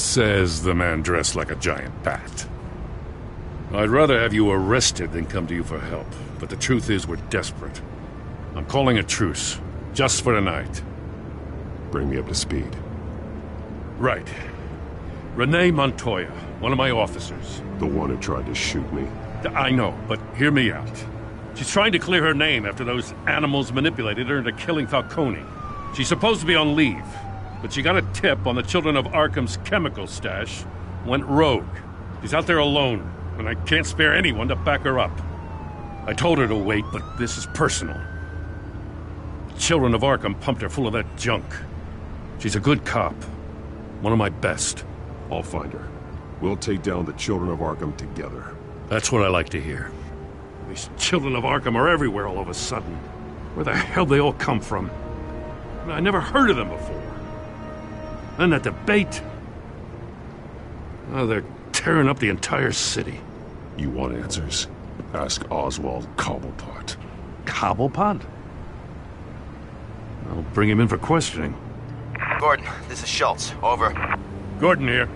Says the man dressed like a giant bat. I'd rather have you arrested than come to you for help, but the truth is we're desperate. I'm calling a truce, just for tonight. Bring me up to speed. Right. Renee Montoya, one of my officers. The one who tried to shoot me. I know, but hear me out. She's trying to clear her name after those animals manipulated her into killing Falcone. She's supposed to be on leave, but she got a tip on the Children of Arkham's chemical stash, went rogue. She's out there alone, and I can't spare anyone to back her up. I told her to wait, but this is personal. Children of Arkham pumped her full of that junk. She's a good cop. One of my best. I'll find her. We'll take down the Children of Arkham together. That's what I like to hear. These Children of Arkham are everywhere all of a sudden. Where the hell they all come from? I never heard of them before. Then that debate. Oh, they're tearing up the entire city. You want answers? Ask Oswald Cobblepot. Cobblepot? I'll bring him in for questioning. Gordon, this is Schultz. Over. Gordon here.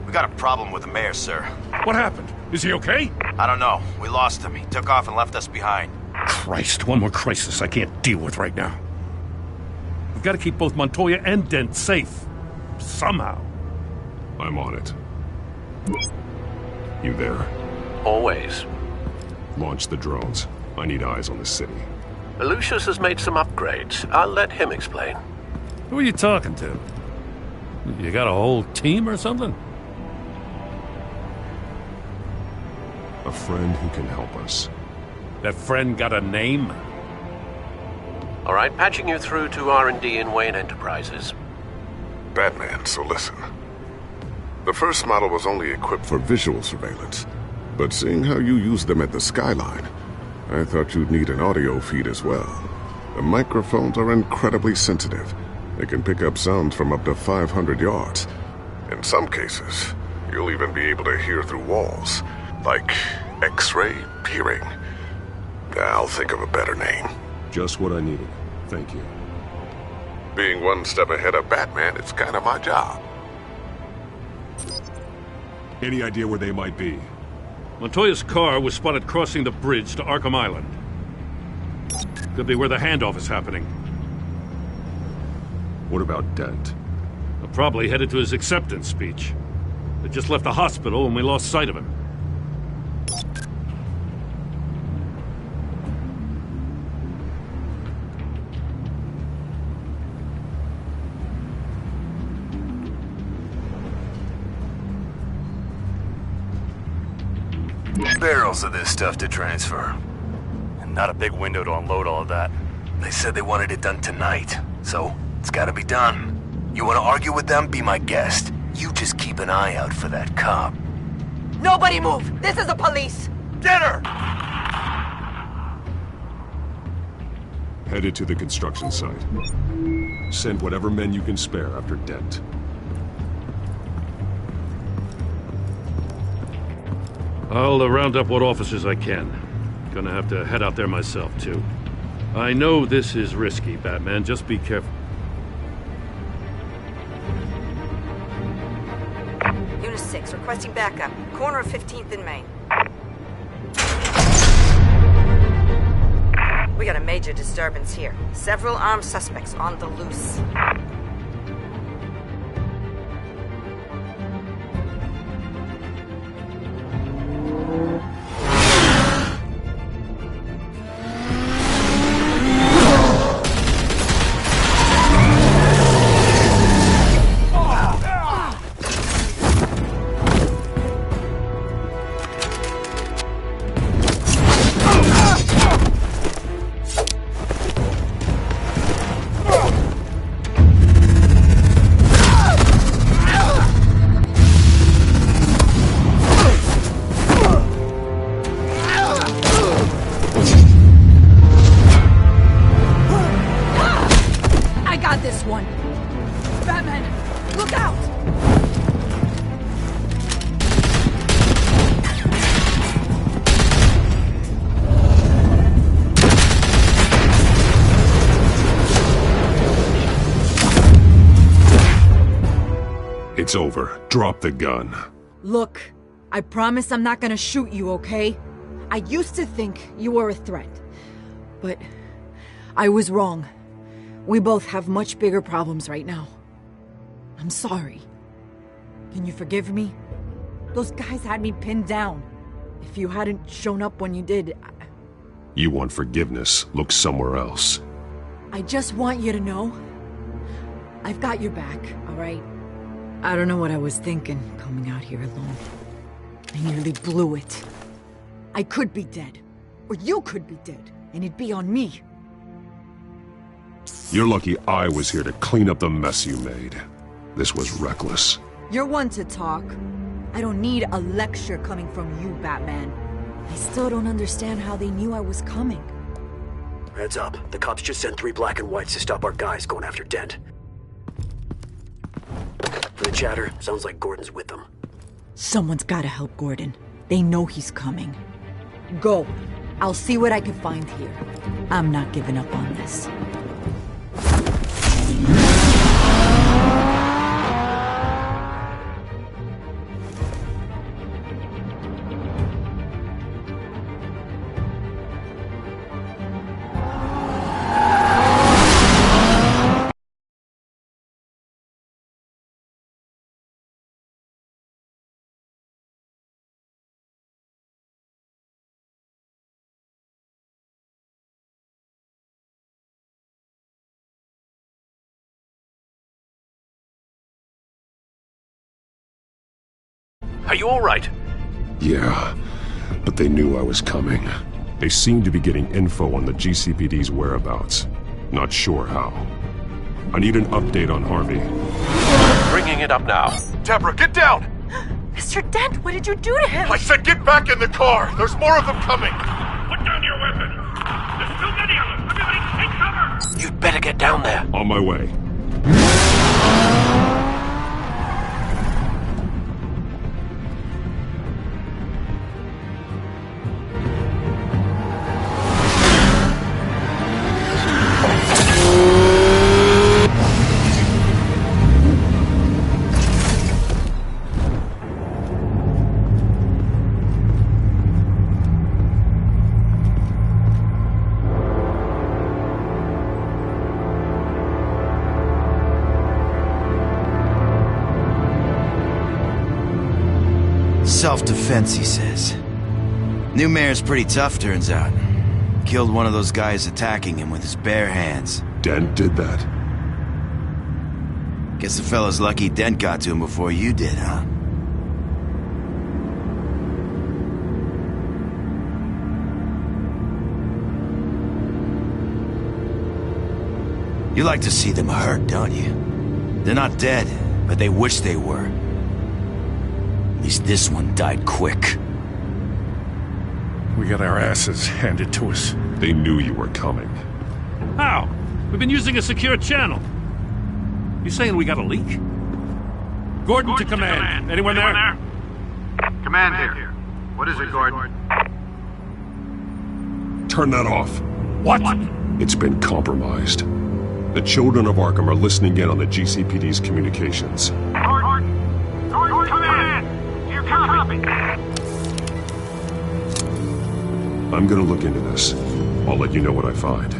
We got a problem with the mayor, sir. What happened? Is he okay? I don't know. We lost him. He took off and left us behind. Christ, one more crisis I can't deal with right now. We've got to keep both Montoya and Dent safe. Somehow. I'm on it. You there? Always. Launch the drones. I need eyes on the city. Lucius has made some upgrades. I'll let him explain. Who are you talking to? You got a whole team or something? A friend who can help us. That friend got a name? All right, patching you through to R&D in Wayne Enterprises. Batman, so listen. The first model was only equipped for visual surveillance, but seeing how you use them at the Skyline, I thought you'd need an audio feed as well. The microphones are incredibly sensitive. They can pick up sounds from up to 500 yards. In some cases, you'll even be able to hear through walls, like X-ray peering. I'll think of a better name. Just what I needed. Thank you. Being one step ahead of Batman, it's kind of my job. Any idea where they might be? Montoya's car was spotted crossing the bridge to Arkham Island. Could be where the handoff is happening. What about Dent? Probably headed to his acceptance speech. They just left the hospital and we lost sight of him. Barrels of this stuff to transfer. And not a big window to unload all of that. They said they wanted it done tonight, so it's gotta be done. You wanna argue with them? Be my guest. You just keep an eye out for that cop. Nobody move! This is the police! Get her! Headed to the construction site. Send whatever men you can spare after Dent. I'll round up what officers I can. Gonna have to head out there myself, too. I know this is risky, Batman. Just be careful. Unit 6, requesting backup. Corner of 15th and Main. We got a major disturbance here. Several armed suspects on the loose. It's over. Drop the gun. Look, I promise I'm not gonna shoot you, okay? I used to think you were a threat, but I was wrong. We both have much bigger problems right now. I'm sorry. Can you forgive me? Those guys had me pinned down. If you hadn't shown up when you did, You want forgiveness? Look somewhere else. I just want you to know, I've got your back, alright? I don't know what I was thinking, coming out here alone. I nearly blew it. I could be dead. Or you could be dead, and it'd be on me. You're lucky I was here to clean up the mess you made. This was reckless. You're one to talk. I don't need a lecture coming from you, Batman. I still don't understand how they knew I was coming. Heads up. The cops just sent 3 black and whites to stop our guys going after Dent. For the chatter, sounds like Gordon's with them. Someone's gotta help Gordon. They know he's coming. Go. I'll see what I can find here. I'm not giving up on this. Are you all right? Yeah, but they knew I was coming. They seemed to be getting info on the GCPD's whereabouts. Not sure how. I need an update on Harvey. Bringing it up now. Deborah, get down! Mr. Dent, what did you do to him? I said get back in the car! There's more of them coming! Put down your weapon! There's too many of them! Everybody take cover! You'd better get down there. On my way. Self-defense, he says. New mayor's pretty tough, turns out. Killed one of those guys attacking him with his bare hands. Dent did that. Guess the fella's lucky Dent got to him before you did, huh? You like to see them hurt, don't you? They're not dead, but they wish they were. At least this one died quick. We got our asses handed to us. They knew you were coming. How? We've been using a secure channel. You saying we got a leak? Gordon to command. Anyone there? Command here. What is it, Gordon? Turn that off. What? It's been compromised. The children of Arkham are listening in on the GCPD's communications. Gordon, command! You copy? I'm gonna look into this. I'll let you know what I find.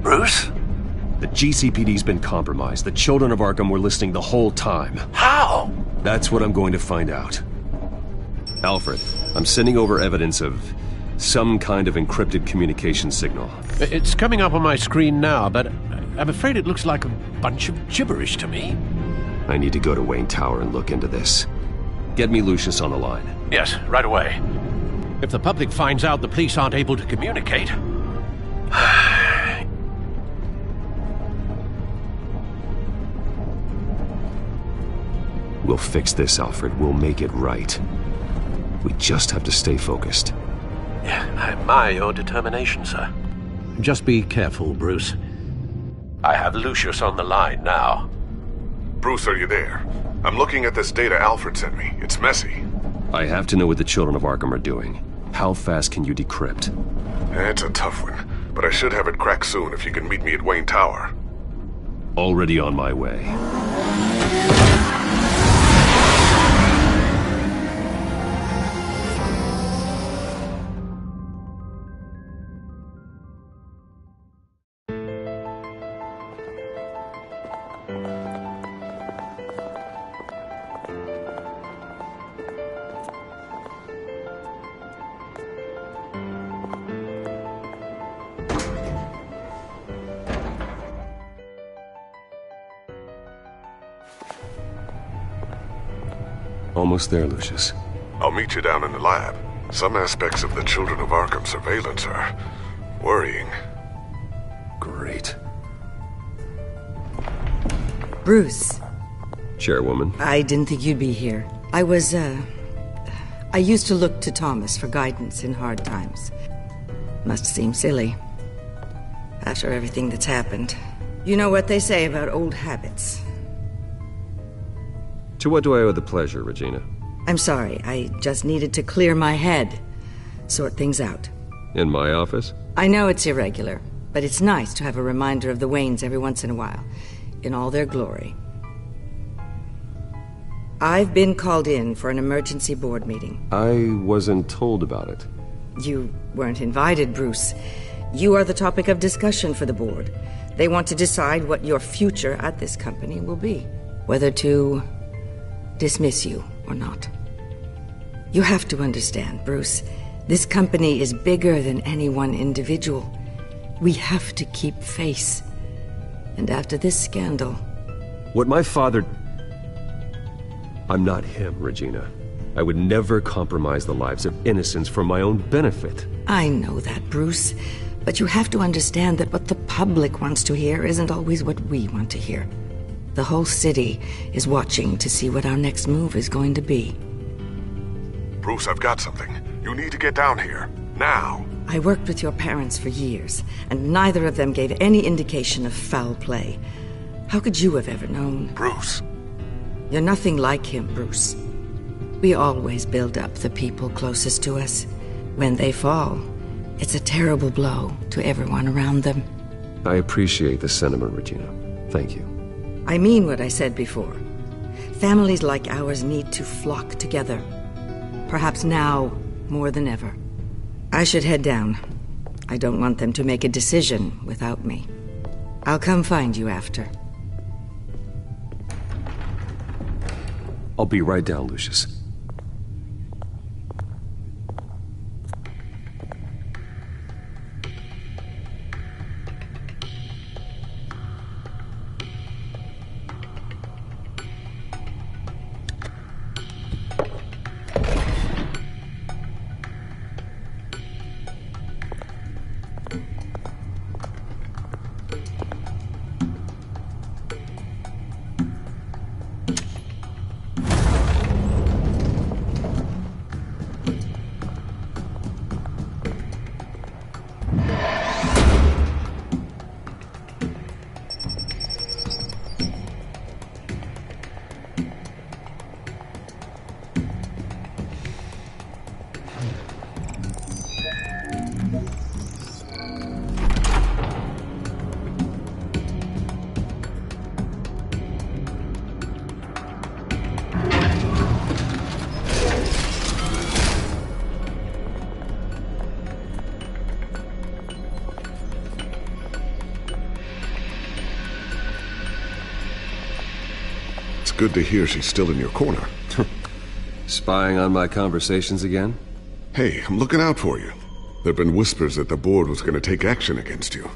Bruce? The GCPD's been compromised. The children of Arkham were listening the whole time. How? That's what I'm going to find out. Alfred, I'm sending over evidence of some kind of encrypted communication signal. It's coming up on my screen now, but I'm afraid it looks like a bunch of gibberish to me. I need to go to Wayne Tower and look into this. Get me Lucius on the line. Yes, right away. If the public finds out the police aren't able to communicate... We'll fix this, Alfred. We'll make it right. We just have to stay focused. Yeah, I admire your determination, sir. Just be careful, Bruce. I have Lucius on the line now. Bruce, are you there? I'm looking at this data Alfred sent me. It's messy. I have to know what the Children of Arkham are doing. How fast can you decrypt? It's a tough one, but I should have it cracked soon if you can meet me at Wayne Tower. Already on my way. Almost there, Lucius. I'll meet you down in the lab. Some aspects of the Children of Arkham surveillance are worrying. Great. Bruce. Chairwoman. I didn't think you'd be here. I used to look to Thomas for guidance in hard times. Must seem silly. After everything that's happened. You know what they say about old habits. To what do I owe the pleasure, Regina? I'm sorry, I just needed to clear my head. Sort things out. In my office? I know it's irregular, but it's nice to have a reminder of the Waynes every once in a while, in all their glory. I've been called in for an emergency board meeting. I wasn't told about it. You weren't invited, Bruce. You are the topic of discussion for the board. They want to decide what your future at this company will be. Whether to dismiss you or not. You have to understand, Bruce, this company is bigger than any one individual. We have to keep face. And after this scandal... What my father... I'm not him, Regina. I would never compromise the lives of innocents for my own benefit. I know that, Bruce. But you have to understand that what the public wants to hear isn't always what we want to hear. The whole city is watching to see what our next move is going to be. Bruce, I've got something. You need to get down here. Now. I worked with your parents for years, and neither of them gave any indication of foul play. How could you have ever known? Bruce. You're nothing like him, Bruce. We always build up the people closest to us. When they fall, it's a terrible blow to everyone around them. I appreciate the sentiment, Regina. Thank you. I mean what I said before. Families like ours need to flock together. Perhaps now more than ever. I should head down. I don't want them to make a decision without me. I'll come find you after. I'll be right down, Lucius. Good to hear she's still in your corner. Spying on my conversations again? Hey, I'm looking out for you. There've been whispers that the board was going to take action against you.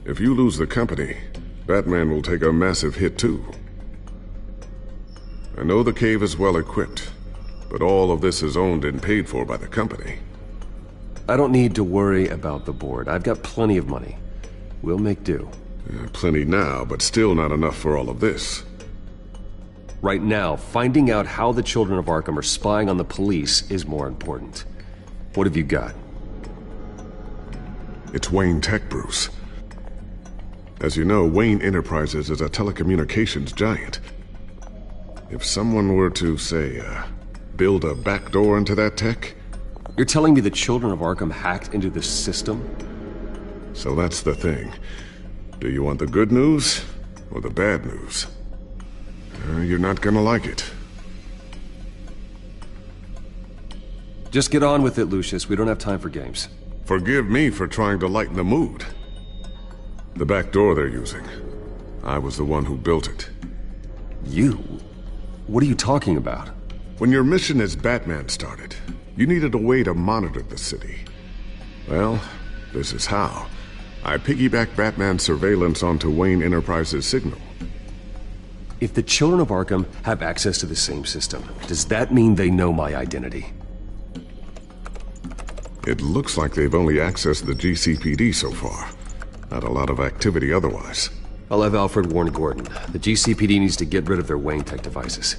If you lose the company, Batman will take a massive hit too. I know the cave is well equipped, but all of this is owned and paid for by the company. I don't need to worry about the board. I've got plenty of money. We'll make do. Plenty now, but still not enough for all of this. Right now, finding out how the Children of Arkham are spying on the police is more important. What have you got? It's Wayne Tech, Bruce. As you know, Wayne Enterprises is a telecommunications giant. If someone were to, say, build a backdoor into that tech... You're telling me the Children of Arkham hacked into the system? So that's the thing. Do you want the good news or the bad news? You're not gonna like it. Just get on with it, Lucius. We don't have time for games. Forgive me for trying to lighten the mood. The back door they're using. I was the one who built it. You? What are you talking about? When your mission as Batman started, you needed a way to monitor the city. Well, this is how. I piggybacked Batman's surveillance onto Wayne Enterprises' signal. If the Children of Arkham have access to the same system, does that mean they know my identity? It looks like they've only accessed the GCPD so far. Not a lot of activity otherwise. I'll have Alfred warn Gordon. The GCPD needs to get rid of their Wayne Tech devices.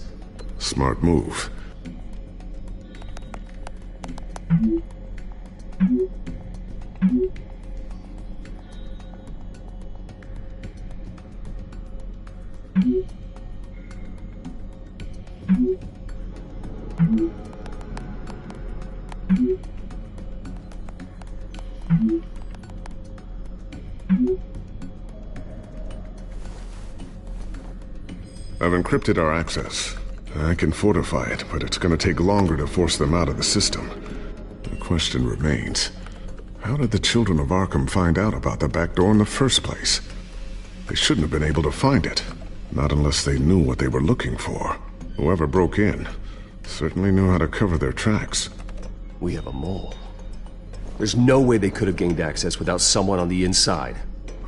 Smart move. I've encrypted our access. I can fortify it, but it's gonna take longer to force them out of the system. The question remains, how did the Children of Arkham find out about the back door in the first place? They shouldn't have been able to find it. Not unless they knew what they were looking for. Whoever broke in certainly knew how to cover their tracks. We have a mole. There's no way they could have gained access without someone on the inside.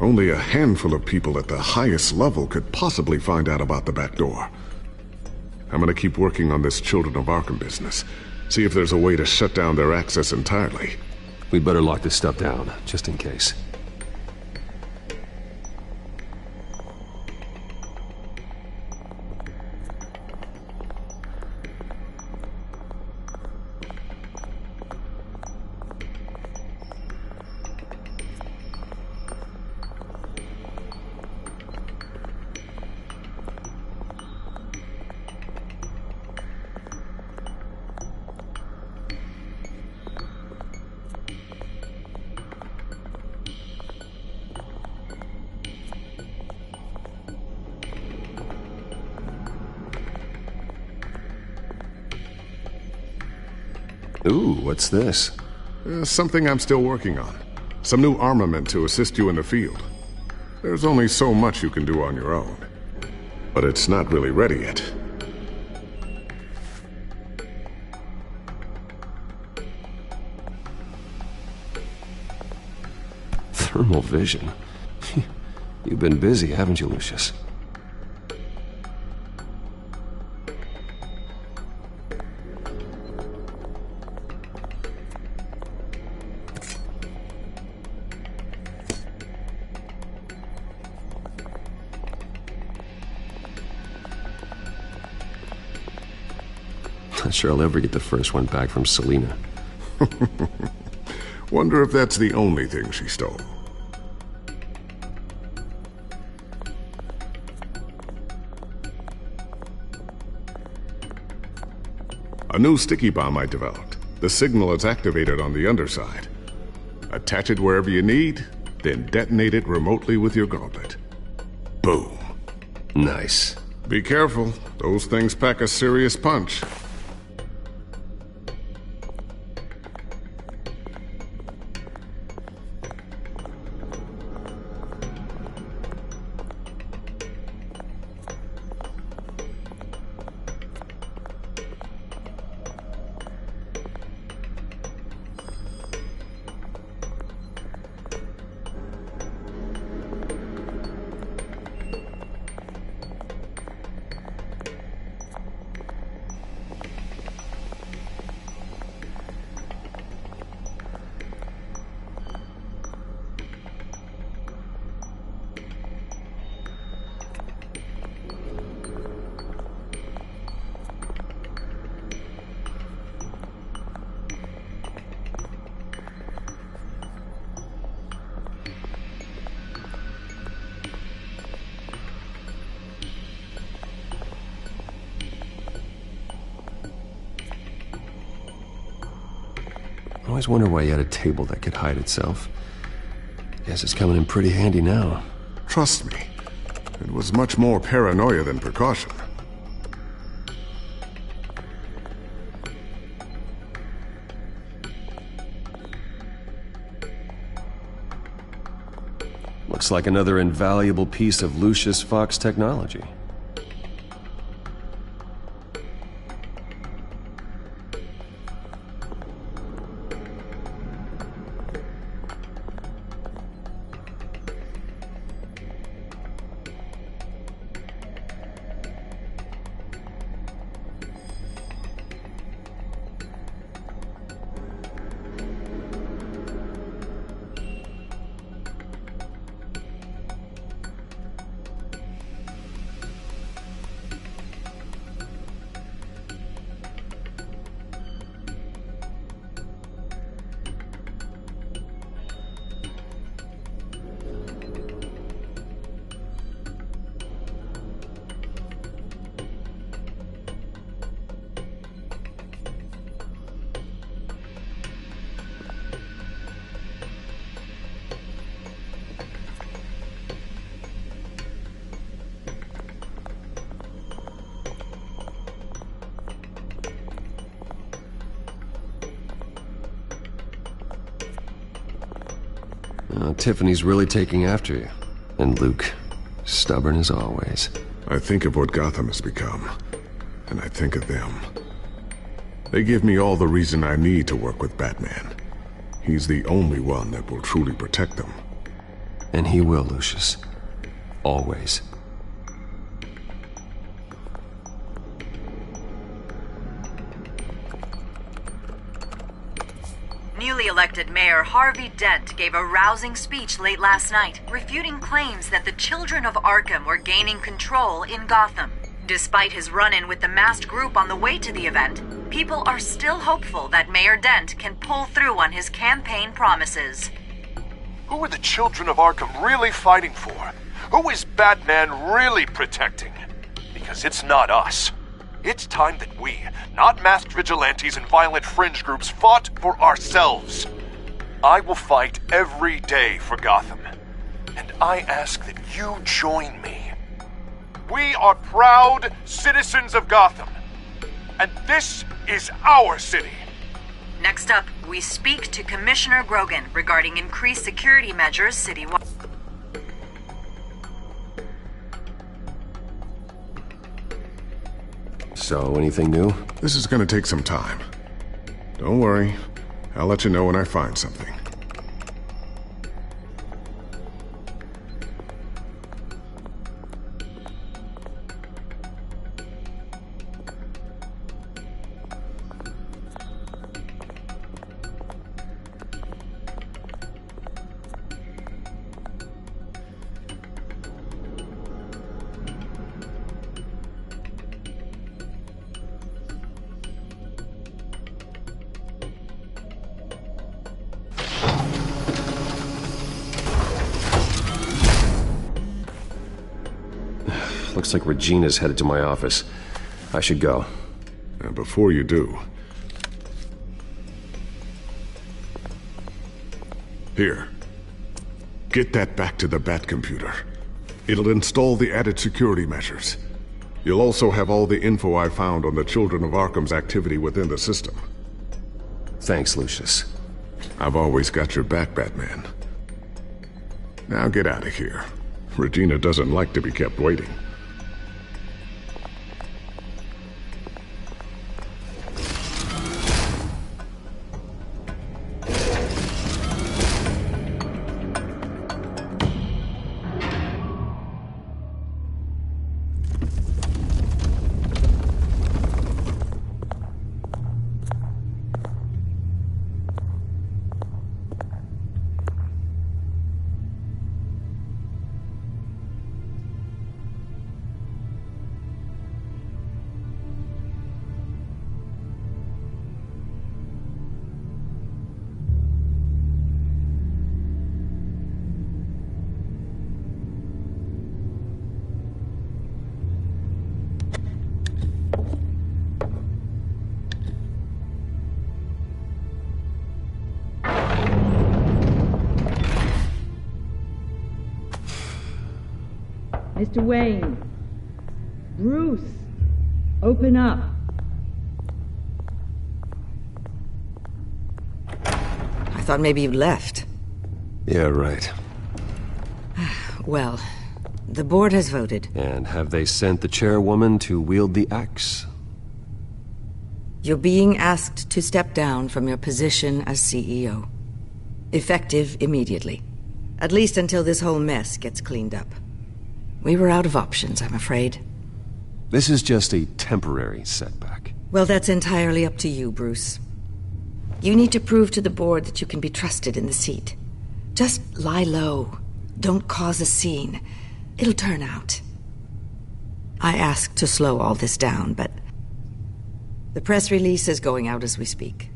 Only a handful of people at the highest level could possibly find out about the back door. I'm gonna keep working on this Children of Arkham business. See if there's a way to shut down their access entirely. We'd better lock this stuff down, just in case. Ooh, what's this? Something I'm still working on. Some new armament to assist you in the field. There's only so much you can do on your own. But it's not really ready yet. Thermal vision. You've been busy, haven't you, Lucius? Not sure I'll ever get the first one back from Selina. Wonder if that's the only thing she stole. A new sticky bomb I developed. The signal is activated on the underside. Attach it wherever you need, then detonate it remotely with your gauntlet. Boom. Nice. Be careful. Those things pack a serious punch. Always wonder why you had a table that could hide itself. Guess it's coming in pretty handy now. Trust me, it was much more paranoia than precaution. Looks like another invaluable piece of Lucius Fox technology. Tiffany's really taking after you. And Luke, stubborn as always. I think of what Gotham has become, and I think of them. They give me all the reason I need to work with Batman. He's the only one that will truly protect them. And he will, Lucius. Always. Newly elected Mayor Harvey Dent gave a rousing speech late last night, refuting claims that the children of Arkham were gaining control in Gotham. Despite his run-in with the masked group on the way to the event, people are still hopeful that Mayor Dent can pull through on his campaign promises. Who are the children of Arkham really fighting for? Who is Batman really protecting? Because it's not us. It's time that we, not masked vigilantes and violent fringe groups, fought for ourselves. I will fight every day for Gotham. And I ask that you join me. We are proud citizens of Gotham. And this is our city. Next up, we speak to Commissioner Grogan regarding increased security measures citywide. So, anything new? This is gonna take some time. Don't worry. I'll let you know when I find something. Looks like Regina's headed to my office. I should go. And before you do... Here. Get that back to the Batcomputer. It'll install the added security measures. You'll also have all the info I found on the Children of Arkham's activity within the system. Thanks, Lucius. I've always got your back, Batman. Now get out of here. Regina doesn't like to be kept waiting. Mr. Wayne. Bruce. Open up. I thought maybe you'd left. Yeah, right. Well, the board has voted. And have they sent the chairwoman to wield the axe? You're being asked to step down from your position as CEO. Effective immediately. At least until this whole mess gets cleaned up. We were out of options, I'm afraid. This is just a temporary setback. Well, that's entirely up to you, Bruce. You need to prove to the board that you can be trusted in the seat. Just lie low. Don't cause a scene. It'll turn out. I asked to slow all this down, but the press release is going out as we speak.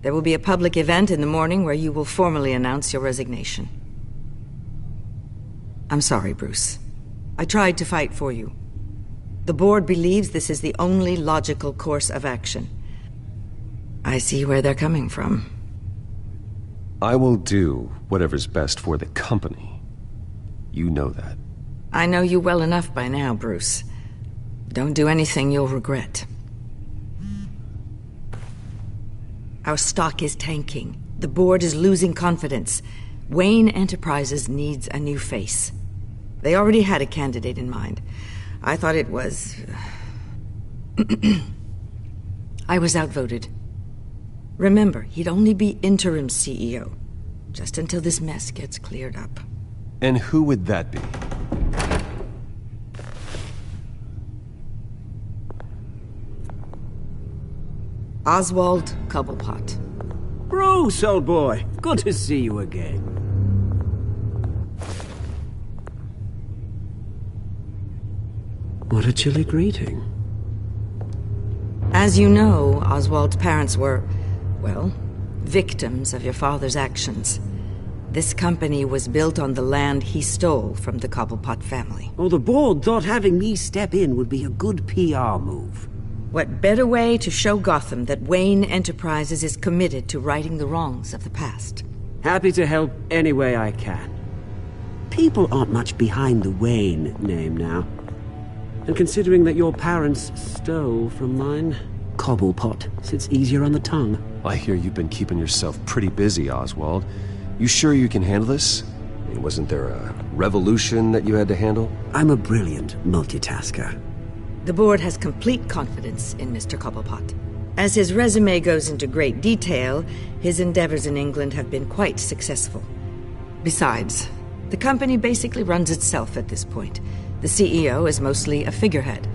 There will be a public event in the morning where you will formally announce your resignation. I'm sorry, Bruce. I tried to fight for you. The board believes this is the only logical course of action. I see where they're coming from. I will do whatever's best for the company. You know that. I know you well enough by now, Bruce. Don't do anything you'll regret. Our stock is tanking. The board is losing confidence. Wayne Enterprises needs a new face. They already had a candidate in mind. I thought it was... I was outvoted. Remember, he'd only be interim CEO, just until this mess gets cleared up. And who would that be? Oswald Cobblepot. Bruce, old boy. Good to see you again. What a chilly greeting. As you know, Oswald's parents were, well, victims of your father's actions. This company was built on the land he stole from the Cobblepot family. Oh, the board thought having me step in would be a good PR move. What better way to show Gotham that Wayne Enterprises is committed to righting the wrongs of the past? Happy to help any way I can. People aren't much behind the Wayne name now. And considering that your parents stole from mine, Cobblepot sits easier on the tongue. I hear you've been keeping yourself pretty busy, Oswald. You sure you can handle this? I mean, wasn't there a revolution that you had to handle? I'm a brilliant multitasker. The board has complete confidence in Mr. Cobblepot. As his resume goes into great detail, his endeavors in England have been quite successful. Besides, the company basically runs itself at this point. The CEO is mostly a figurehead.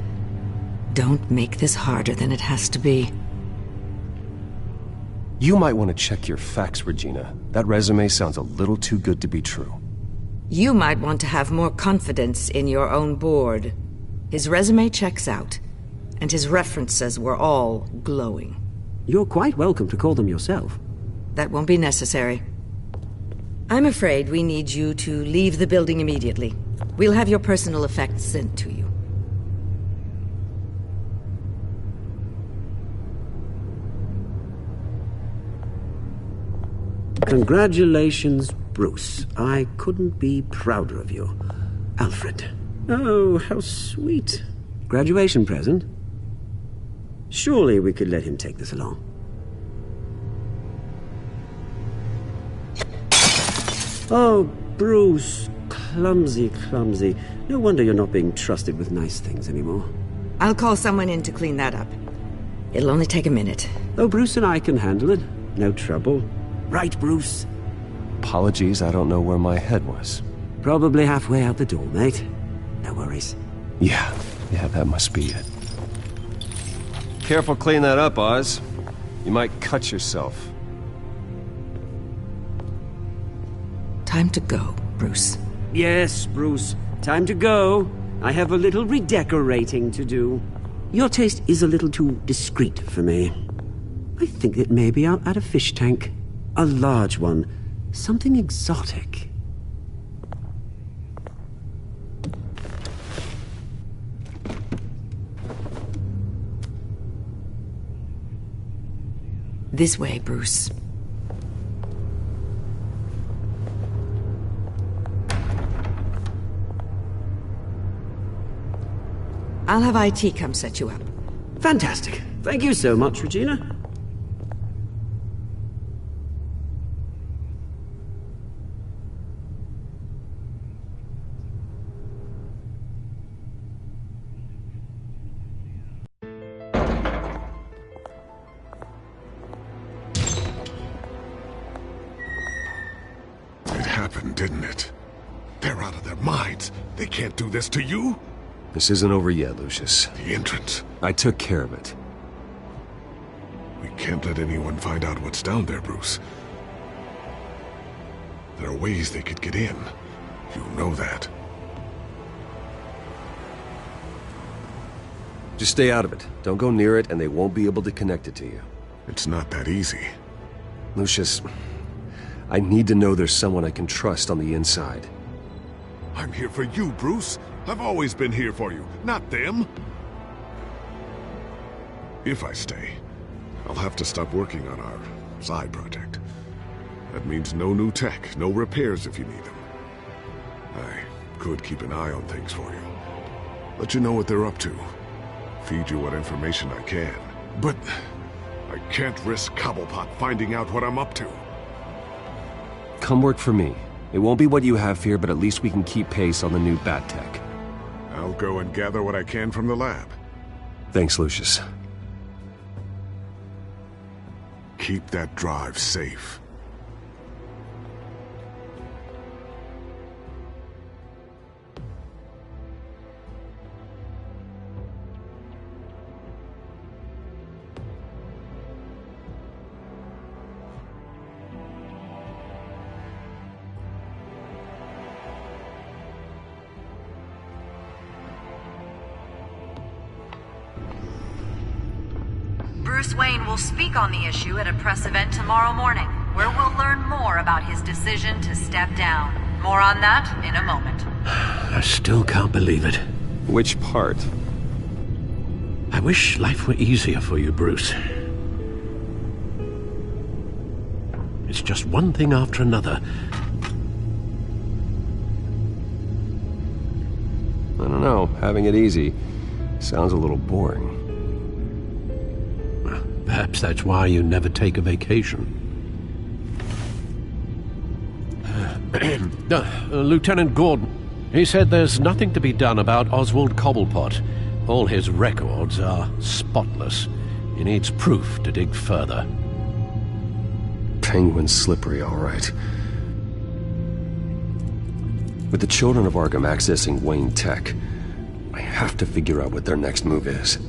Don't make this harder than it has to be. You might want to check your facts, Regina. That resume sounds a little too good to be true. You might want to have more confidence in your own board. His resume checks out, and his references were all glowing. You're quite welcome to call them yourself. That won't be necessary. I'm afraid we need you to leave the building immediately. We'll have your personal effects sent to you. Congratulations, Bruce. I couldn't be prouder of you. Alfred. Oh, how sweet. Graduation present? Surely we could let him take this along. Oh, Bruce. Clumsy, clumsy. No wonder you're not being trusted with nice things anymore. I'll call someone in to clean that up. It'll only take a minute. Oh, Bruce and I can handle it. No trouble. Right, Bruce? Apologies, I don't know where my head was. Probably halfway out the door, mate. No worries. Yeah, that must be it. Careful clean that up, Oz. You might cut yourself. Time to go, Bruce. Yes, Bruce. Time to go. I have a little redecorating to do. Your taste is a little too discreet for me. I think that maybe I'll add a fish tank. A large one. Something exotic. This way, Bruce. I'll have IT come set you up. Fantastic. Thank you so much, Regina. It happened, didn't it? They're out of their minds. They can't do this to you. This isn't over yet, Lucius. The entrance. I took care of it. We can't let anyone find out what's down there, Bruce. There are ways they could get in. You know that. Just stay out of it. Don't go near it, and they won't be able to connect it to you. It's not that easy. Lucius, I need to know there's someone I can trust on the inside. I'm here for you, Bruce. I've always been here for you, not them. If I stay, I'll have to stop working on our side project. That means no new tech, no repairs if you need them. I could keep an eye on things for you. Let you know what they're up to. Feed you what information I can. But I can't risk Cobblepot finding out what I'm up to. Come work for me. It won't be what you have here, but at least we can keep pace on the new bat tech. I'll go and gather what I can from the lab. Thanks, Lucius. Keep that drive safe. Bruce Wayne will speak on the issue at a press event tomorrow morning, where we'll learn more about his decision to step down. More on that in a moment. I still can't believe it. Which part? I wish life were easier for you, Bruce. It's just one thing after another. I don't know. Having it easy sounds a little boring. Perhaps that's why you never take a vacation. Lieutenant Gordon, he said there's nothing to be done about Oswald Cobblepot. All his records are spotless. He needs proof to dig further. Penguin's slippery, all right. With the children of Arkham accessing Wayne Tech, I have to figure out what their next move is.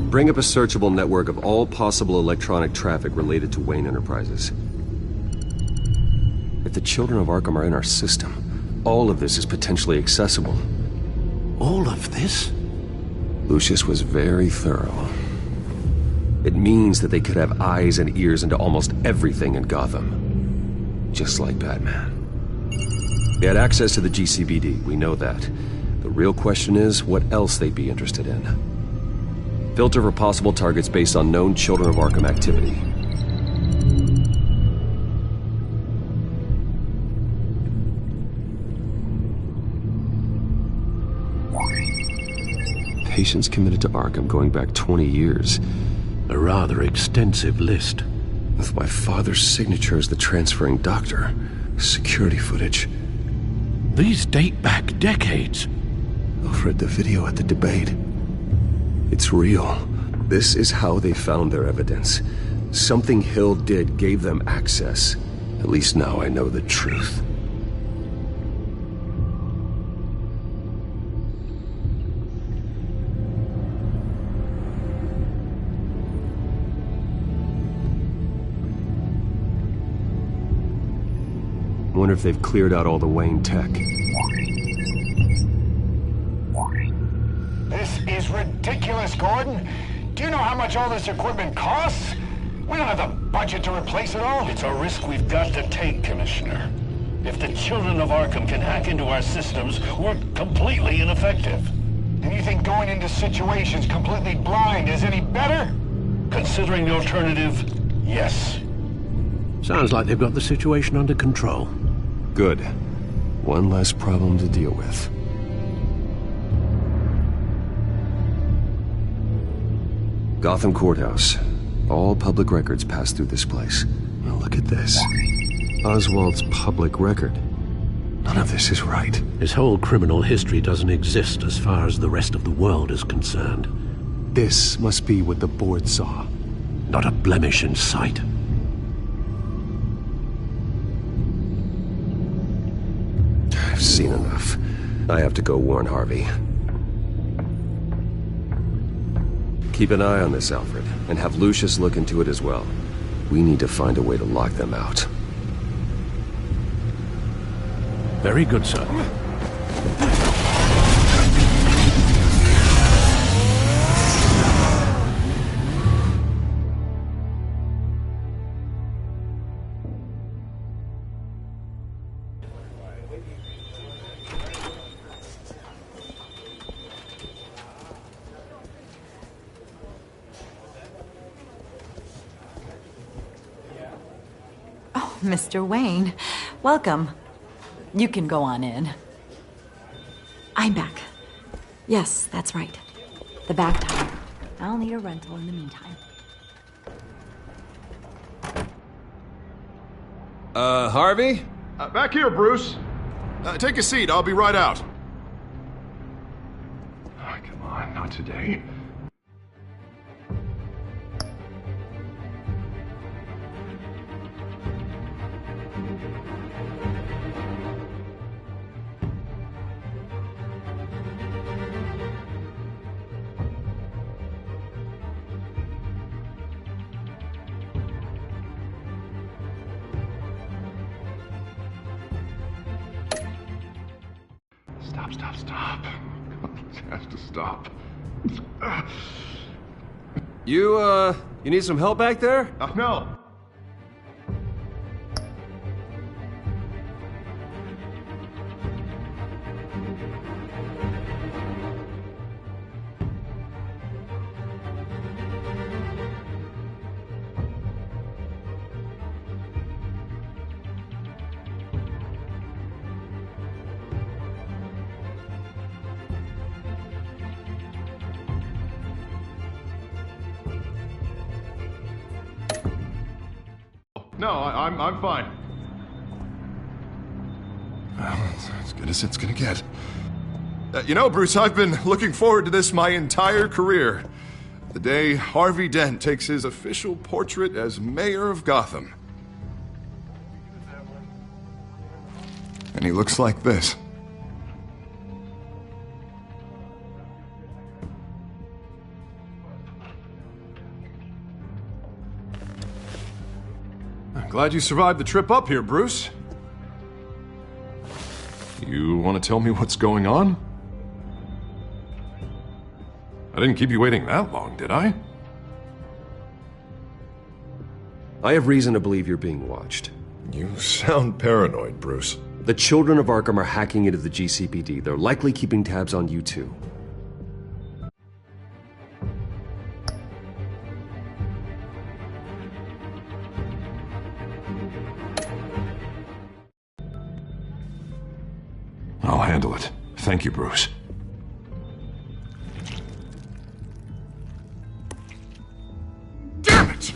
Bring up a searchable network of all possible electronic traffic related to Wayne Enterprises. If the Children of Arkham are in our system, all of this is potentially accessible. All of this? Lucius was very thorough. It means that they could have eyes and ears into almost everything in Gotham. Just like Batman. They had access to the GCPD, we know that. The real question is, what else they'd be interested in. Filter for possible targets based on known Children of Arkham activity. Patients committed to Arkham going back 20 years. A rather extensive list. With my father's signature as the transferring doctor. Security footage. These date back decades. I've read the video at the debate. It's real. This is how they found their evidence. Something Hill did gave them access. At least now I know the truth. I wonder if they've cleared out all the Wayne tech. This is ridiculous, Gordon. Do you know how much all this equipment costs? We don't have the budget to replace it all. It's a risk we've got to take, Commissioner. If the Children of Arkham can hack into our systems, we're completely ineffective. And you think going into situations completely blind is any better? Considering the alternative, yes. Sounds like they've got the situation under control. Good. One less problem to deal with. Gotham Courthouse. All public records pass through this place. Now look at this. Oswald's public record. None of this is right. His whole criminal history doesn't exist as far as the rest of the world is concerned. This must be what the board saw. Not a blemish in sight. I've seen enough. I have to go warn Harvey. Keep an eye on this, Alfred, and have Lucius look into it as well. We need to find a way to lock them out. Very good, sir. Mr. Wayne, welcome. You can go on in. I'm back. Yes, that's right. The back tire. I'll need a rental in the meantime. Harvey? Back here, Bruce. Take a seat, I'll be right out. Oh, come on, not today. Stop. It has to stop. You need some help back there? No. No, I'm fine. Well, it's as good as it's gonna get. You know, Bruce, I've been looking forward to this my entire career. The day Harvey Dent takes his official portrait as mayor of Gotham. And he looks like this. Glad you survived the trip up here, Bruce. You want to tell me what's going on? I didn't keep you waiting that long, did I? I have reason to believe you're being watched. You sound paranoid, Bruce. The children of Arkham are hacking into the GCPD. They're likely keeping tabs on you too. I'll handle it. Thank you, Bruce. Damn it!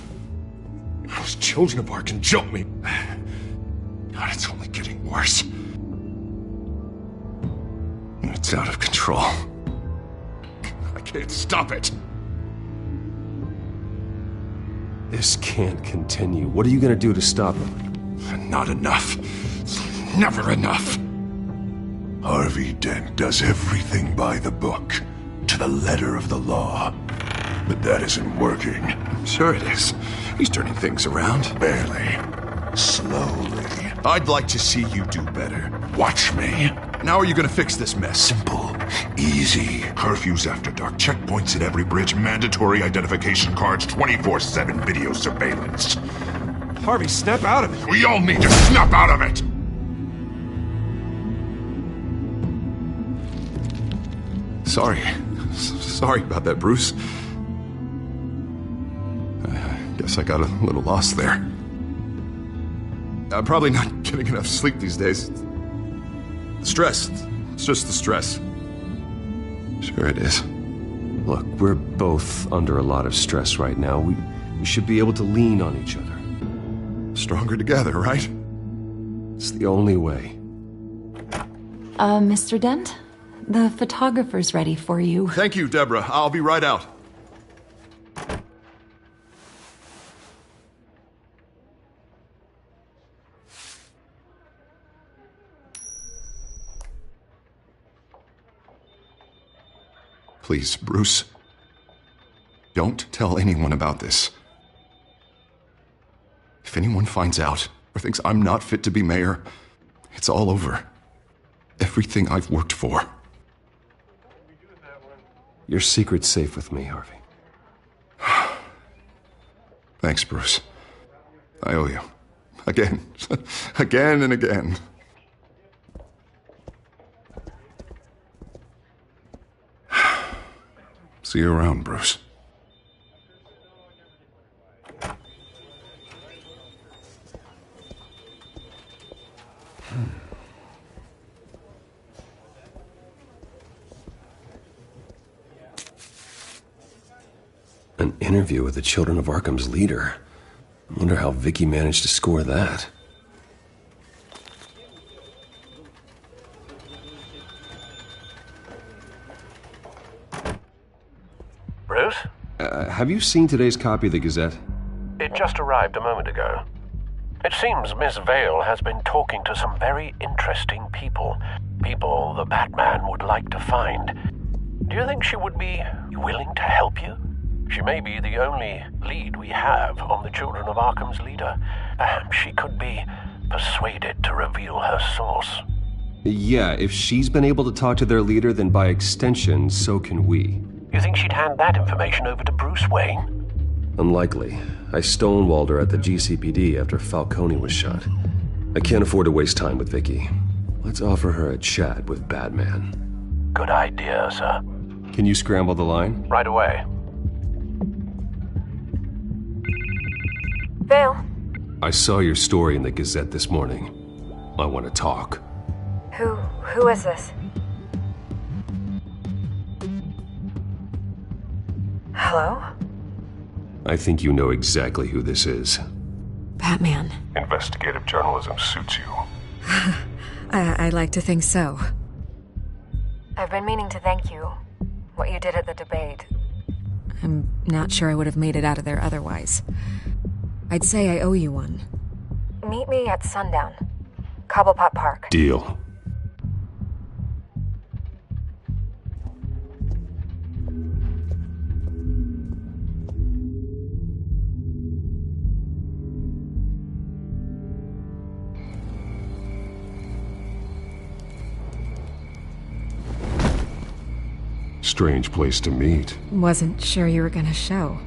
Those children of Arkham jumped me. God, it's only getting worse. It's out of control. I can't stop it. This can't continue. What are you gonna do to stop him? Not enough. Never enough. Harvey Dent does everything by the book, to the letter of the law. But that isn't working. Sure it is. He's turning things around. Barely. Slowly. I'd like to see you do better. Watch me. Now are you gonna fix this mess? Simple. Easy. Curfews after dark, checkpoints at every bridge, mandatory identification cards, 24/7 video surveillance. Harvey, snap out of it. We all need to snap out of it! Sorry about that, Bruce. I guess I got a little lost there. I'm probably not getting enough sleep these days. Stress. It's just the stress. Sure it is. Look, we're both under a lot of stress right now. We should be able to lean on each other. Stronger together, right? It's the only way. Mr. Dent? The photographer's ready for you. Thank you, Deborah. I'll be right out. Please, Bruce. Don't tell anyone about this. If anyone finds out or thinks I'm not fit to be mayor, it's all over. Everything I've worked for. Your secret's safe with me, Harvey. Thanks, Bruce. I owe you. Again. Again and again. See you around, Bruce. An interview with the Children of Arkham's leader. I wonder how Vicky managed to score that. Bruce? Have you seen today's copy of the Gazette? It just arrived a moment ago. It seems Miss Vale has been talking to some very interesting people. People the Batman would like to find. Do you think she would be willing to help you? She may be the only lead we have on the Children of Arkham's leader. Perhaps she could be persuaded to reveal her source. Yeah, if she's been able to talk to their leader, then by extension, so can we. You think she'd hand that information over to Bruce Wayne? Unlikely. I stonewalled her at the GCPD after Falcone was shot. I can't afford to waste time with Vicky. Let's offer her a chat with Batman. Good idea, sir. Can you scramble the line? Right away. Vale. I saw your story in the Gazette this morning. I want to talk. Who is this? Hello? I think you know exactly who this is. Batman. Investigative journalism suits you. I like to think so. I've been meaning to thank you. What you did at the debate. I'm not sure I would have made it out of there otherwise. I'd say I owe you one. Meet me at sundown. Cobblepot Park. Deal. strange place to meet. Wasn't sure you were gonna show.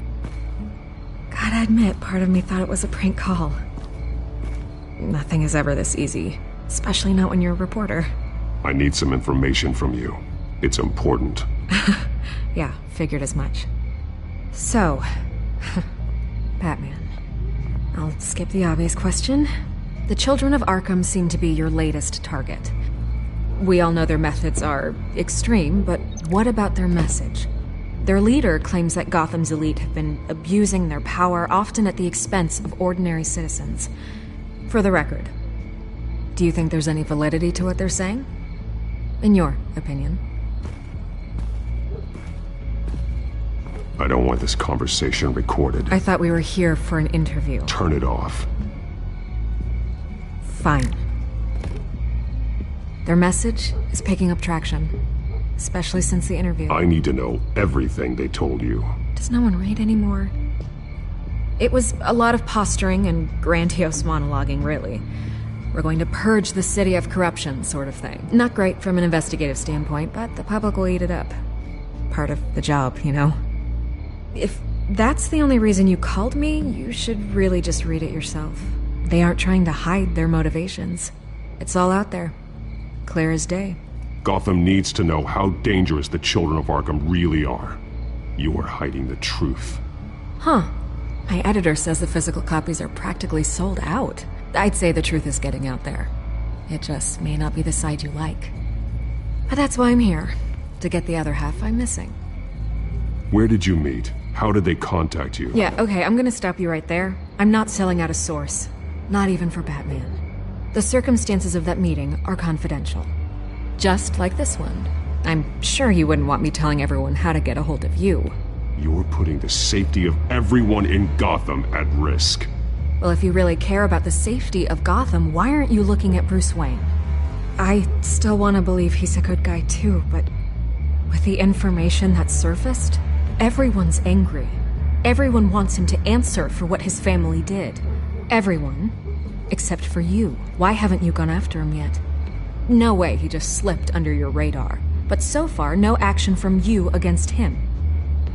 Gotta admit, part of me thought it was a prank call. Nothing is ever this easy, especially not when you're a reporter. I need some information from you. It's important. Yeah, figured as much. So, Batman. I'll skip the obvious question. The Children of Arkham seem to be your latest target. We all know their methods are extreme, but what about their message? Their leader claims that Gotham's elite have been abusing their power, often at the expense of ordinary citizens. For the record, do you think there's any validity to what they're saying? In your opinion? I don't want this conversation recorded. I thought we were here for an interview. Turn it off. Fine. Their message is picking up traction, especially since the interview. I need to know everything they told you. Does no one read anymore? It was a lot of posturing and grandiose monologuing, really. We're going to purge the city of corruption, sort of thing. Not great from an investigative standpoint, but the public will eat it up. Part of the job, you know? If that's the only reason you called me, you should really just read it yourself. They aren't trying to hide their motivations. It's all out there. Clear as day. Gotham needs to know how dangerous the Children of Arkham really are. You are hiding the truth. Huh. My editor says the physical copies are practically sold out. I'd say the truth is getting out there. It just may not be the side you like. But that's why I'm here. To get the other half I'm missing. Where did you meet? How did they contact you? Yeah, okay, I'm gonna stop you right there. I'm not selling out a source. Not even for Batman. The circumstances of that meeting are confidential. Just like this one. I'm sure you wouldn't want me telling everyone how to get a hold of you. You're putting the safety of everyone in Gotham at risk. Well, if you really care about the safety of Gotham, why aren't you looking at Bruce Wayne? I still want to believe he's a good guy too, but with the information that surfaced, everyone's angry. Everyone wants him to answer for what his family did. Everyone. Except for you. Why haven't you gone after him yet? No way he just slipped under your radar. But so far, no action from you against him.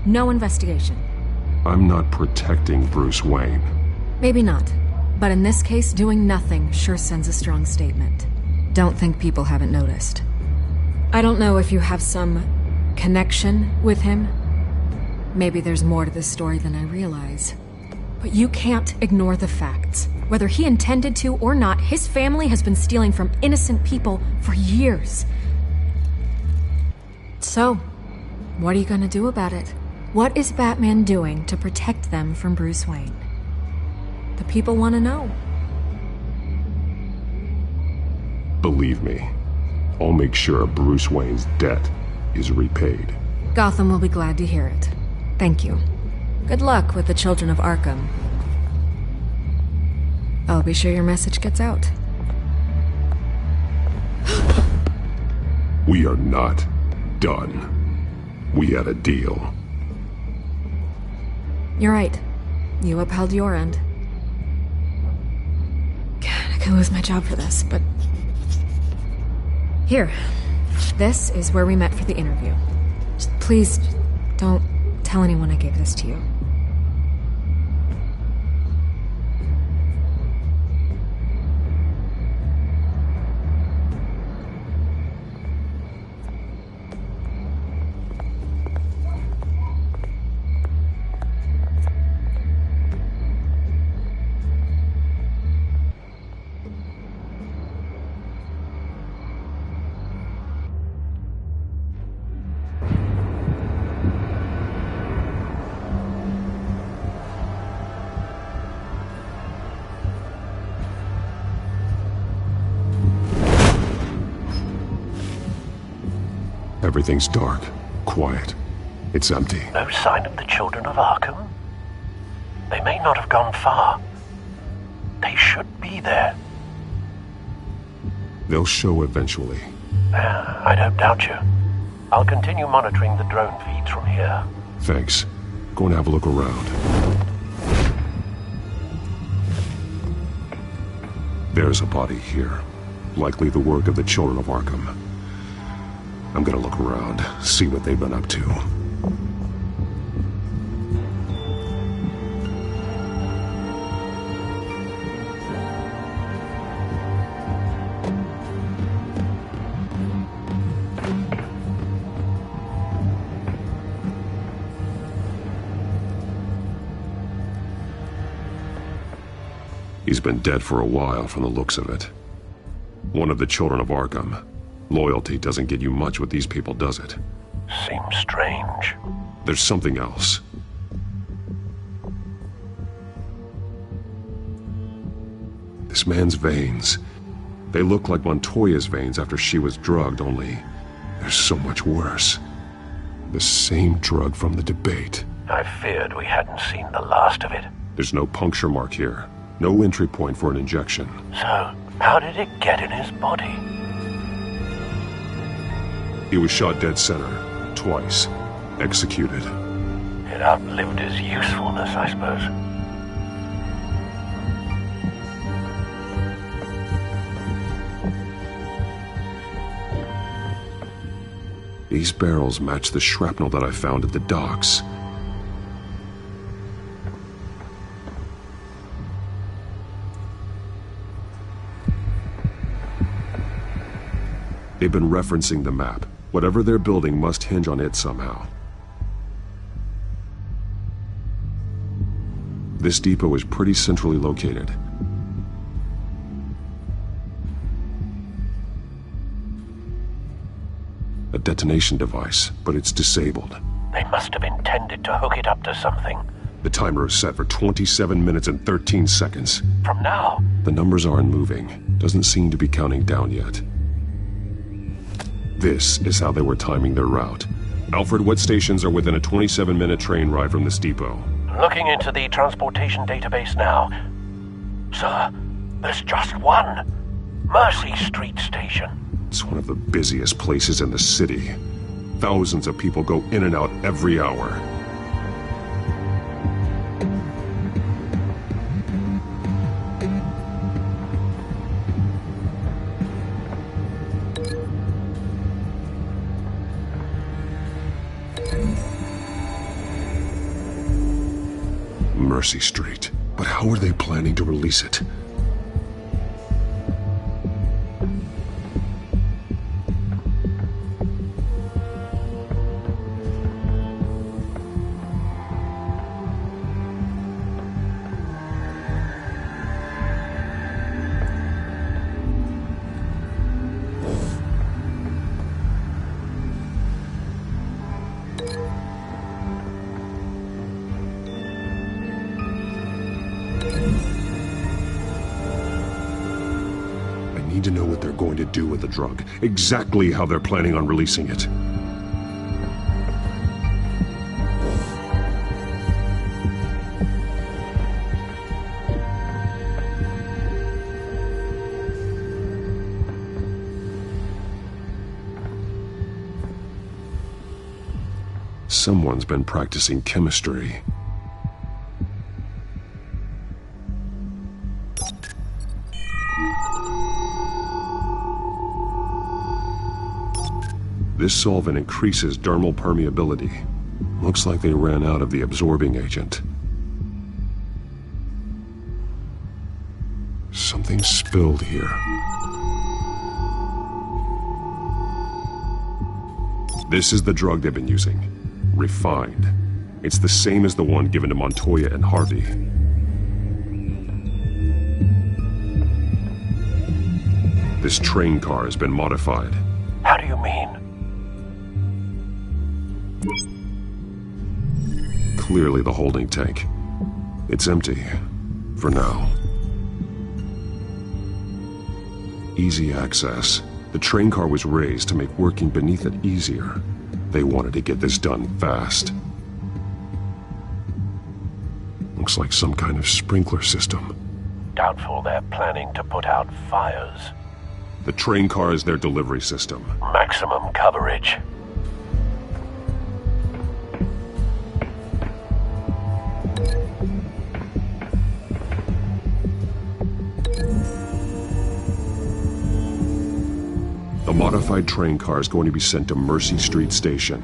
No investigation. I'm not protecting Bruce Wayne. Maybe not. But in this case, doing nothing sure sends a strong statement. Don't think people haven't noticed. I don't know if you have some connection with him. Maybe there's more to this story than I realize. But you can't ignore the facts. Whether he intended to or not, his family has been stealing from innocent people for years. So, what are you gonna do about it? What is Batman doing to protect them from Bruce Wayne? The people want to know. Believe me, I'll make sure Bruce Wayne's debt is repaid. Gotham will be glad to hear it. Thank you. Good luck with the Children of Arkham. I'll be sure your message gets out. We are not done. We had a deal. You're right. You upheld your end. God, I could lose my job for this, but... Here. This is where we met for the interview. Just please, don't tell anyone I gave this to you. Everything's dark, quiet. It's empty. No sign of the Children of Arkham? They may not have gone far. They should be there. They'll show eventually. I don't doubt you. I'll continue monitoring the drone feeds from here. Thanks. Go and have a look around. There's a body here. Likely the work of the Children of Arkham. I'm gonna look around, see what they've been up to. He's been dead for a while from the looks of it. One of the children of Arkham. Loyalty doesn't get you much with these people, does it? Seems strange. There's something else. This man's veins. They look like Montoya's veins after she was drugged, only they're so much worse. The same drug from the debate. I feared we hadn't seen the last of it. There's no puncture mark here. No entry point for an injection. So, how did it get in his body? He was shot dead center, twice, executed. It outlived his usefulness, I suppose. These barrels match the shrapnel that I found at the docks. They've been referencing the map. Whatever they're building must hinge on it somehow. This depot is pretty centrally located. A detonation device, but it's disabled. They must have intended to hook it up to something. The timer is set for 27 minutes and 13 seconds. From now? The numbers aren't moving. Doesn't seem to be counting down yet. This is how they were timing their route. Alfred, what stations are within a 27-minute train ride from this depot? Looking into the transportation database now. Sir, there's just one. Mercy Street Station. It's one of the busiest places in the city. Thousands of people go in and out every hour. Mercy Street. But how are they planning to release it? I need to know what they're going to do with the drug. Exactly how they're planning on releasing it. Someone's been practicing chemistry. This solvent increases dermal permeability. Looks like they ran out of the absorbing agent. Something spilled here. This is the drug they've been using. Refined. It's the same as the one given to Montoya and Harvey. This train car has been modified. How do you mean? Clearly the holding tank. It's empty. For now. Easy access. The train car was raised to make working beneath it easier. They wanted to get this done fast. Looks like some kind of sprinkler system. Doubtful they're planning to put out fires. The train car is their delivery system. Maximum coverage. The modified train car is going to be sent to Mercy Street Station.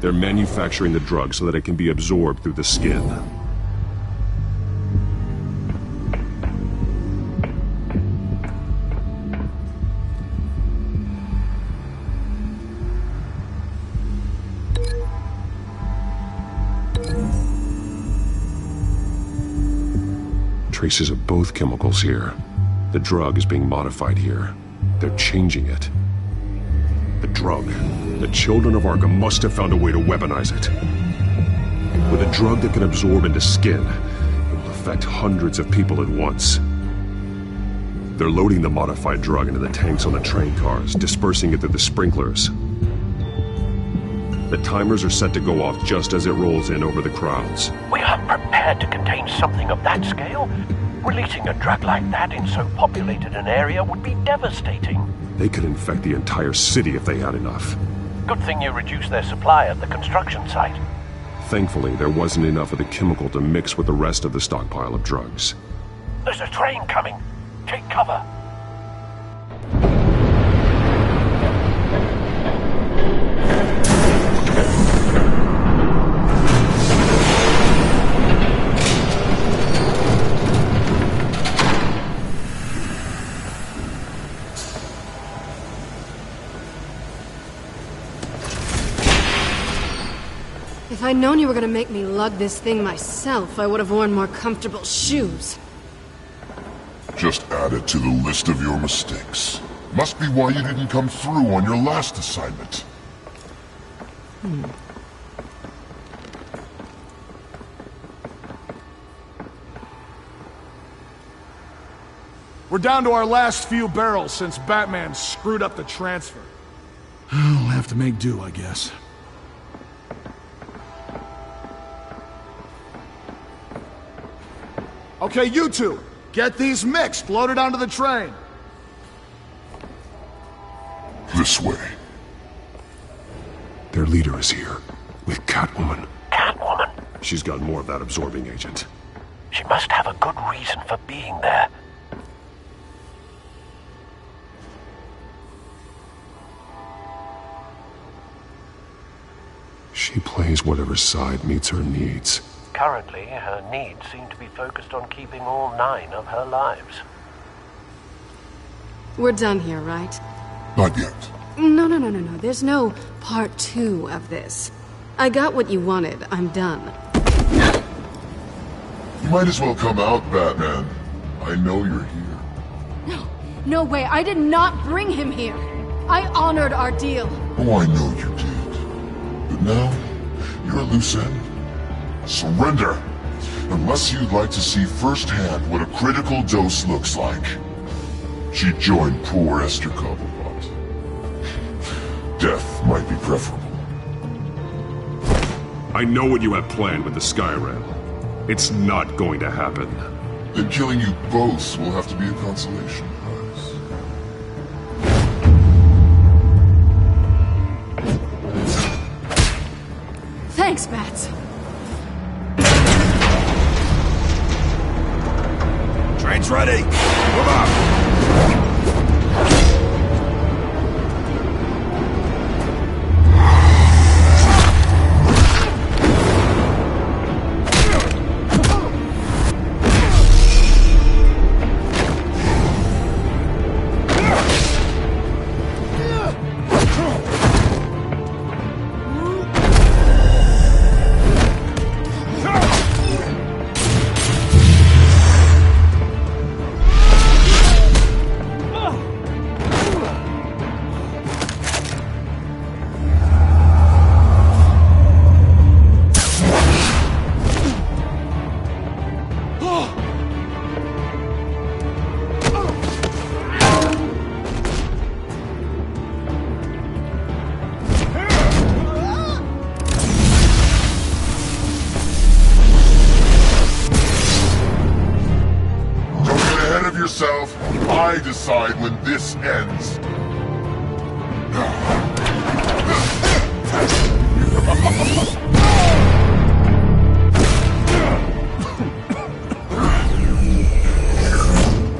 They're manufacturing the drug so that it can be absorbed through the skin. Traces of both chemicals here. The drug is being modified here. They're changing it. The drug. The children of Arkham must have found a way to weaponize it. With a drug that can absorb into skin, it will affect hundreds of people at once. They're loading the modified drug into the tanks on the train cars, dispersing it through the sprinklers. The timers are set to go off just as it rolls in over the crowds. We aren't prepared to contain something of that scale. Releasing a drug like that in so populated an area would be devastating. They could infect the entire city if they had enough. Good thing you reduced their supply at the construction site. Thankfully, there wasn't enough of the chemical to mix with the rest of the stockpile of drugs. There's a train coming. Take cover. If I'd known you were gonna make me lug this thing myself, I would have worn more comfortable shoes. Just add it to the list of your mistakes. Must be why you didn't come through on your last assignment. We're down to our last few barrels since Batman screwed up the transfer. We'll have to make do, I guess. Okay, you two, get these mixed, loaded onto the train. This way. Their leader is here, with Catwoman. Catwoman? She's got more of that absorbing agent. She must have a good reason for being there. She plays whatever side meets her needs. Currently, her needs seem to be focused on keeping all 9 of her lives. We're done here, right? Not yet. No. There's no part 2 of this. I got what you wanted. I'm done. You might as well come out, Batman. I know you're here. No way. I did not bring him here. I honored our deal. Oh, I know you did. But now, you're a loose end. Surrender! Unless you'd like to see firsthand what a critical dose looks like. She joined poor Esther Cobblepot. Death might be preferable. I know what you have planned with the Skyrail. It's not going to happen. Then killing you both will have to be a consolation prize. Thanks, Bats. Train's ready! Move up! decide when this ends.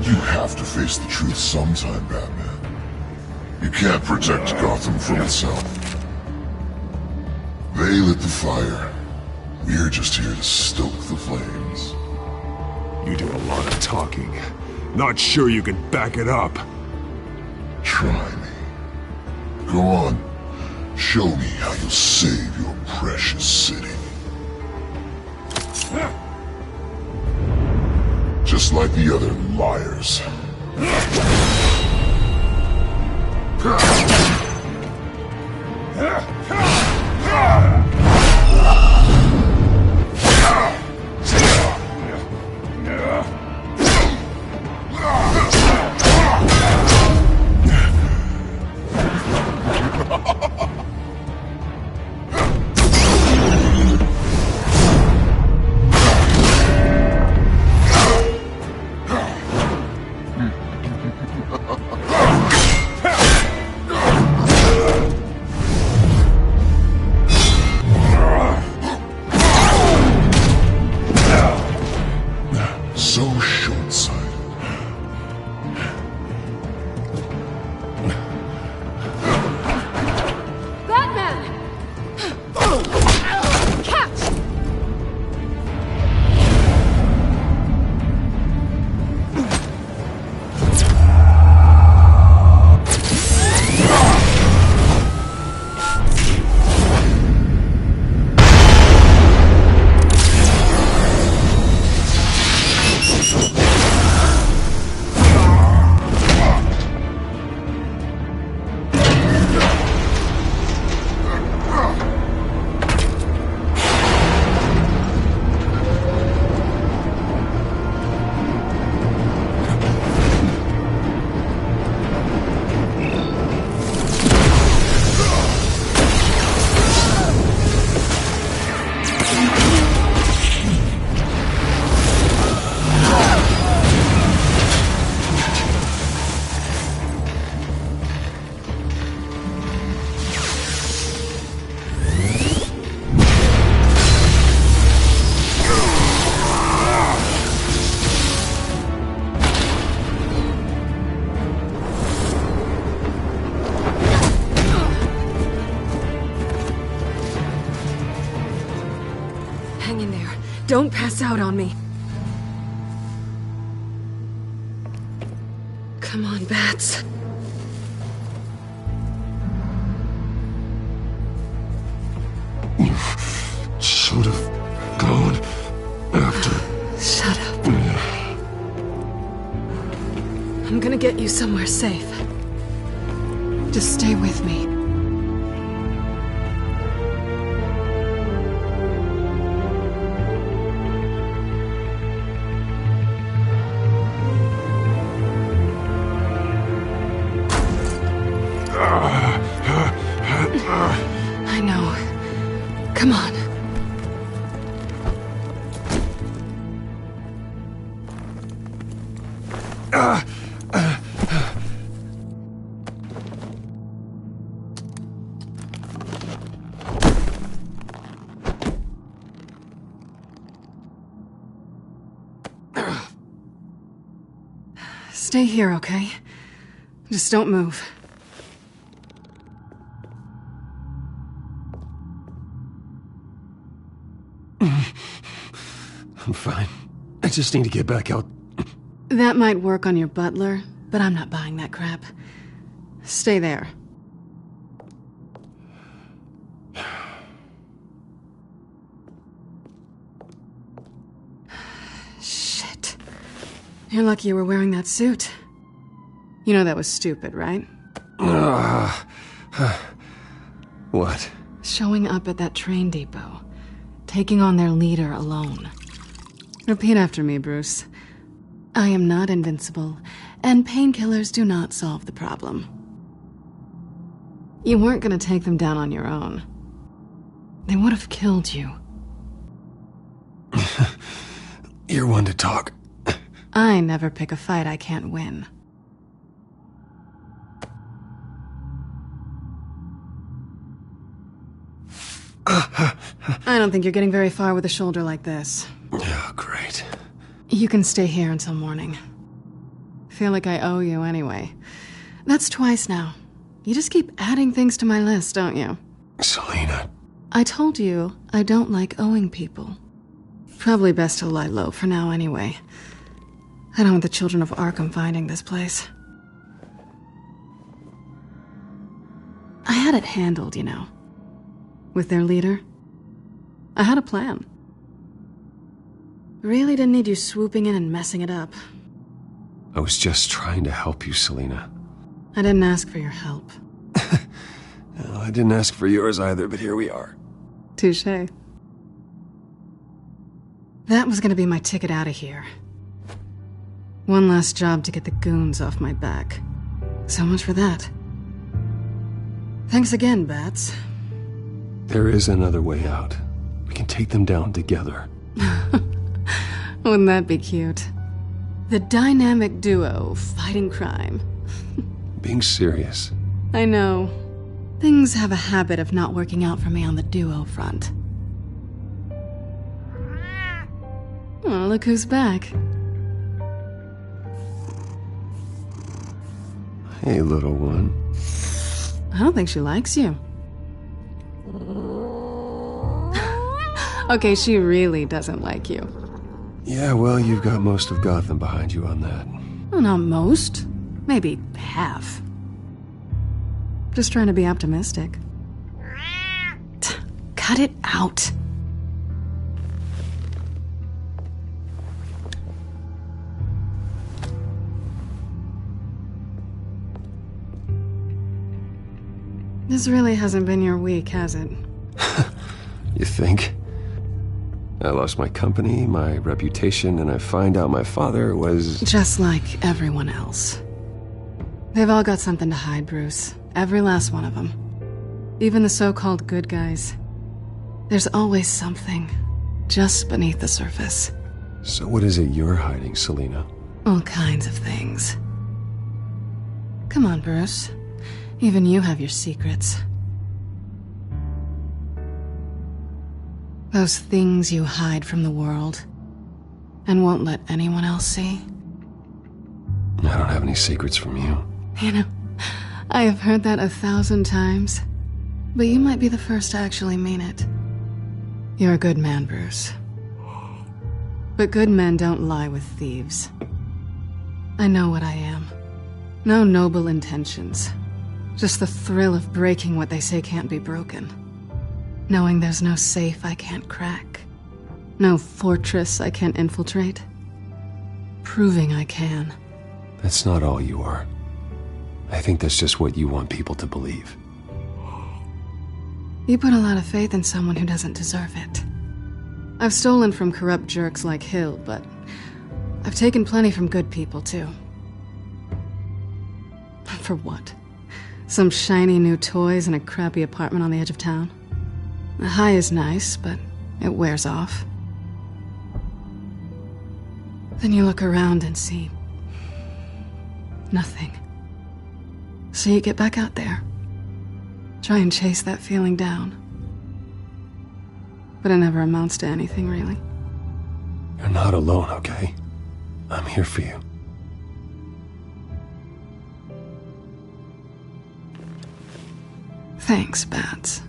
You have to face the truth sometime, Batman. You can't protect Gotham from itself. They lit the fire. We're just here to stoke the flames. You do a lot of talking. Not sure you can back it up. Try me. Go on. Show me how you'll save your precious city. Just like the other liars. Don't pass out on me. Come on, Bats. You should have gone after... Shut up. I'm gonna get you somewhere safe. Just stay with me. I know. Come on. Stay here, okay? Just don't move. I'm fine. I just need to get back out. That might work on your butler, but I'm not buying that crap. Stay there. Shit. You're lucky you were wearing that suit. You know that was stupid, right? What? Showing up at that train depot. Taking on their leader alone. Repeat after me, Bruce. I am not invincible, and painkillers do not solve the problem. You weren't gonna take them down on your own. They would have killed you. You're one to talk. I never pick a fight I can't win. I don't think you're getting very far with a shoulder like this. Oh, great. You can stay here until morning. Feel like I owe you anyway. That's twice now. You just keep adding things to my list, don't you? Selina. I told you I don't like owing people. Probably best to lie low for now anyway. I don't want the children of Arkham finding this place. I had it handled, you know. With their leader. I had a plan. Really didn't need you swooping in and messing it up. I was just trying to help you, Selina. I didn't ask for your help. Well, I didn't ask for yours either, but here we are. Touché. That was gonna be my ticket out of here. One last job to get the goons off my back. So much for that. Thanks again, Bats. There is another way out. We can take them down together. Wouldn't that be cute? The dynamic duo fighting crime. Being serious. I know. Things have a habit of not working out for me on the duo front. Oh, look who's back. Hey, little one. I don't think she likes you. Okay, she really doesn't like you. Yeah, well, you've got most of Gotham behind you on that. Well, not most. Maybe half. Just trying to be optimistic. Cut it out. This really hasn't been your week, has it? You think? I lost my company, my reputation, and I find out my father was... Just like everyone else. They've all got something to hide, Bruce. Every last one of them. Even the so-called good guys. There's always something just beneath the surface. So what is it you're hiding, Selina? All kinds of things. Come on, Bruce. Even you have your secrets. Those things you hide from the world and won't let anyone else see. I don't have any secrets from you. You know, I have heard that 1,000 times, but you might be the first to actually mean it. You're a good man, Bruce. But good men don't lie with thieves. I know what I am. No noble intentions. Just the thrill of breaking what they say can't be broken. Knowing there's no safe I can't crack. No fortress I can't infiltrate. Proving I can. That's not all you are. I think that's just what you want people to believe. You put a lot of faith in someone who doesn't deserve it. I've stolen from corrupt jerks like Hill, but I've taken plenty from good people, too. For what? Some shiny new toys and a crappy apartment on the edge of town? The high is nice, but it wears off. Then you look around and see nothing. So you get back out there. Try and chase that feeling down. But it never amounts to anything, really. You're not alone, okay? I'm here for you. Thanks, Bats.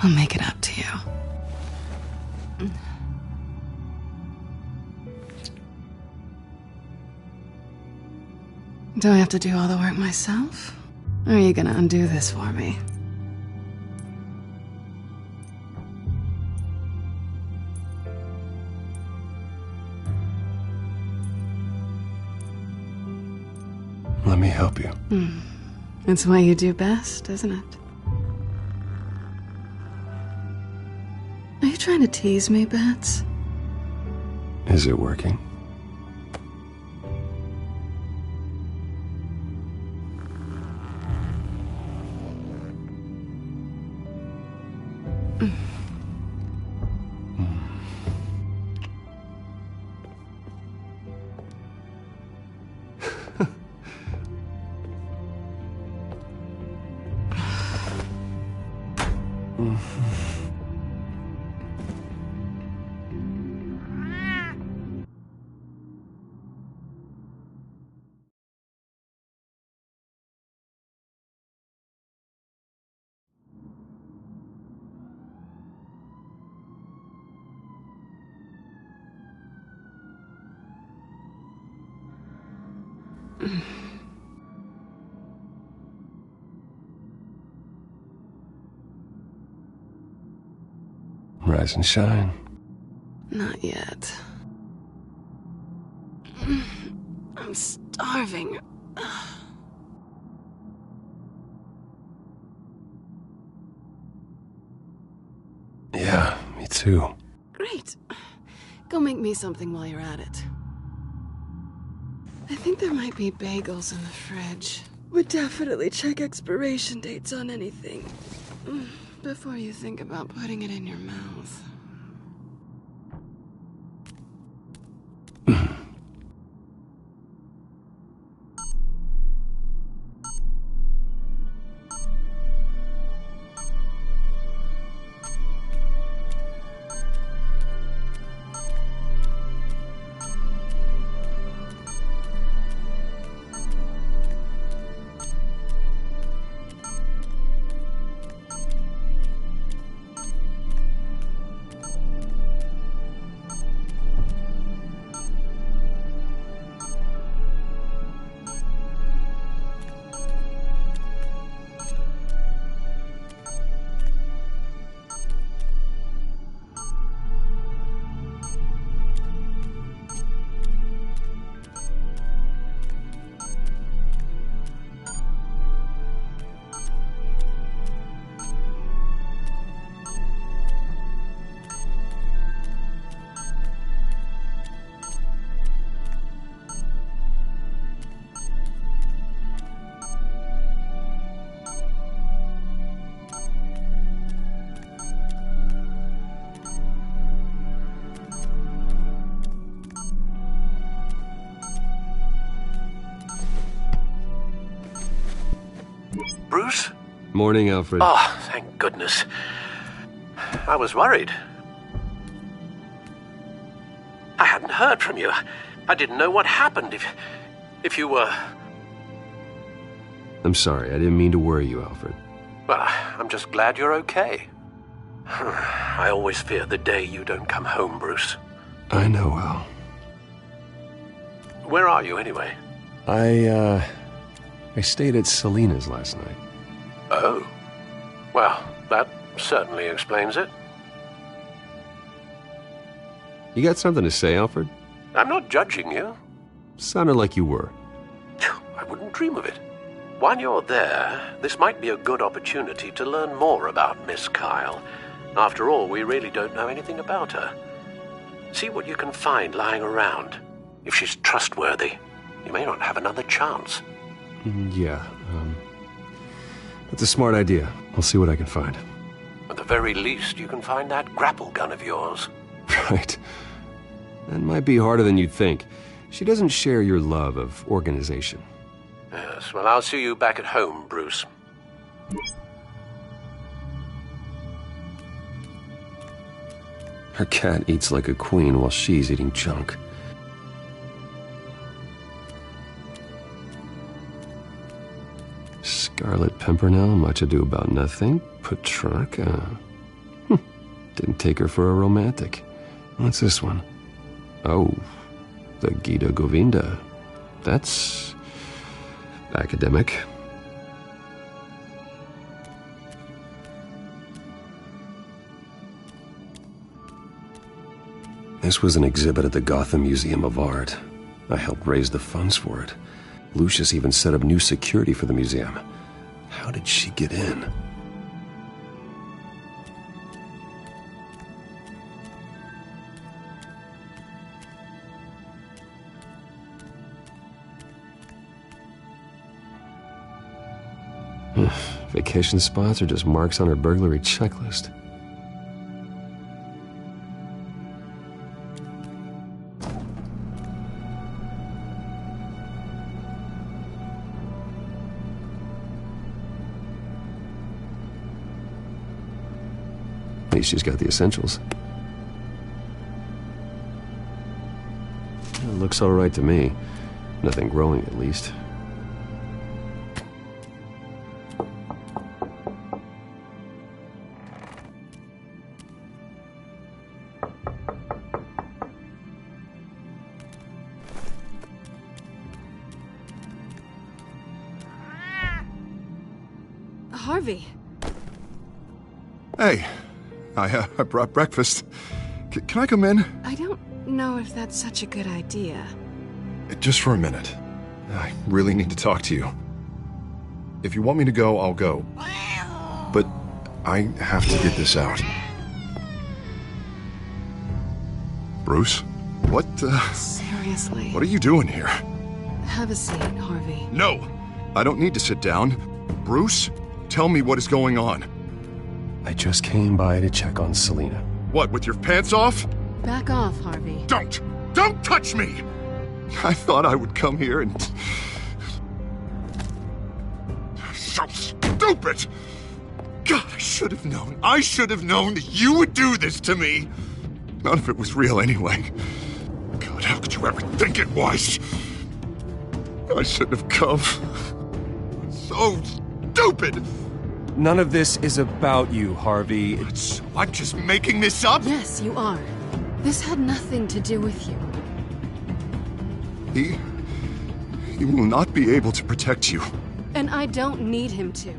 I'll make it up to you. Do I have to do all the work myself? Or are you gonna undo this for me? It's what you do best, isn't it? Are you trying to tease me, Bats? Is it working? Rise and shine. Not yet. I'm starving. Yeah, me too. Great. Go make me something while you're at it. I think there might be bagels in the fridge. Would definitely check expiration dates on anything before you think about putting it in your mouth. Bruce? Morning, Alfred. Oh, thank goodness. I was worried. I hadn't heard from you. I didn't know what happened if you were... I'm sorry, I didn't mean to worry you, Alfred. Well, I'm just glad you're okay. I always fear the day you don't come home, Bruce. I know, Al. Where are you, anyway? I stayed at Selena's last night. Oh. Well, that certainly explains it. You got something to say, Alfred? I'm not judging you. Sounded like you were. I wouldn't dream of it. While you're there, this might be a good opportunity to learn more about Miss Kyle. After all, we really don't know anything about her. See what you can find lying around. If she's trustworthy, you may not have another chance. Yeah, that's a smart idea. I'll see what I can find. At the very least, you can find that grapple gun of yours. Right. That might be harder than you'd think. She doesn't share your love of organization. Yes, well, I'll see you back at home, Bruce. Her cat eats like a queen while she's eating junk. Scarlet Pimpernel, Much Ado About Nothing, Petrarca. Didn't take her for a romantic. What's this one? Oh, the Gita Govinda. That's academic. This was an exhibit at the Gotham Museum of Art. I helped raise the funds for it. Lucius even set up new security for the museum. How did she get in? Vacation spots are just marks on her burglary checklist. At least she's got the essentials. It looks all right to me. Nothing growing, at least. Harvey. Hey, I brought breakfast. Can I come in? I don't know if that's such a good idea. Just for a minute. I really need to talk to you. If you want me to go, I'll go. But I have to get this out. Bruce? What, Seriously. What are you doing here? Have a seat, Harvey. No! I don't need to sit down. Bruce, tell me what is going on. I just came by to check on Selina. What, with your pants off? Back off, Harvey. Don't! Don't touch me! I thought I would come here and... So stupid! God, I should have known. I should have known that you would do this to me. None of it was real anyway. God, how could you ever think it was? I shouldn't have come. So stupid! None of this is about you, Harvey. I'm just making this up? Yes, you are. This had nothing to do with you. He will not be able to protect you. And I don't need him to.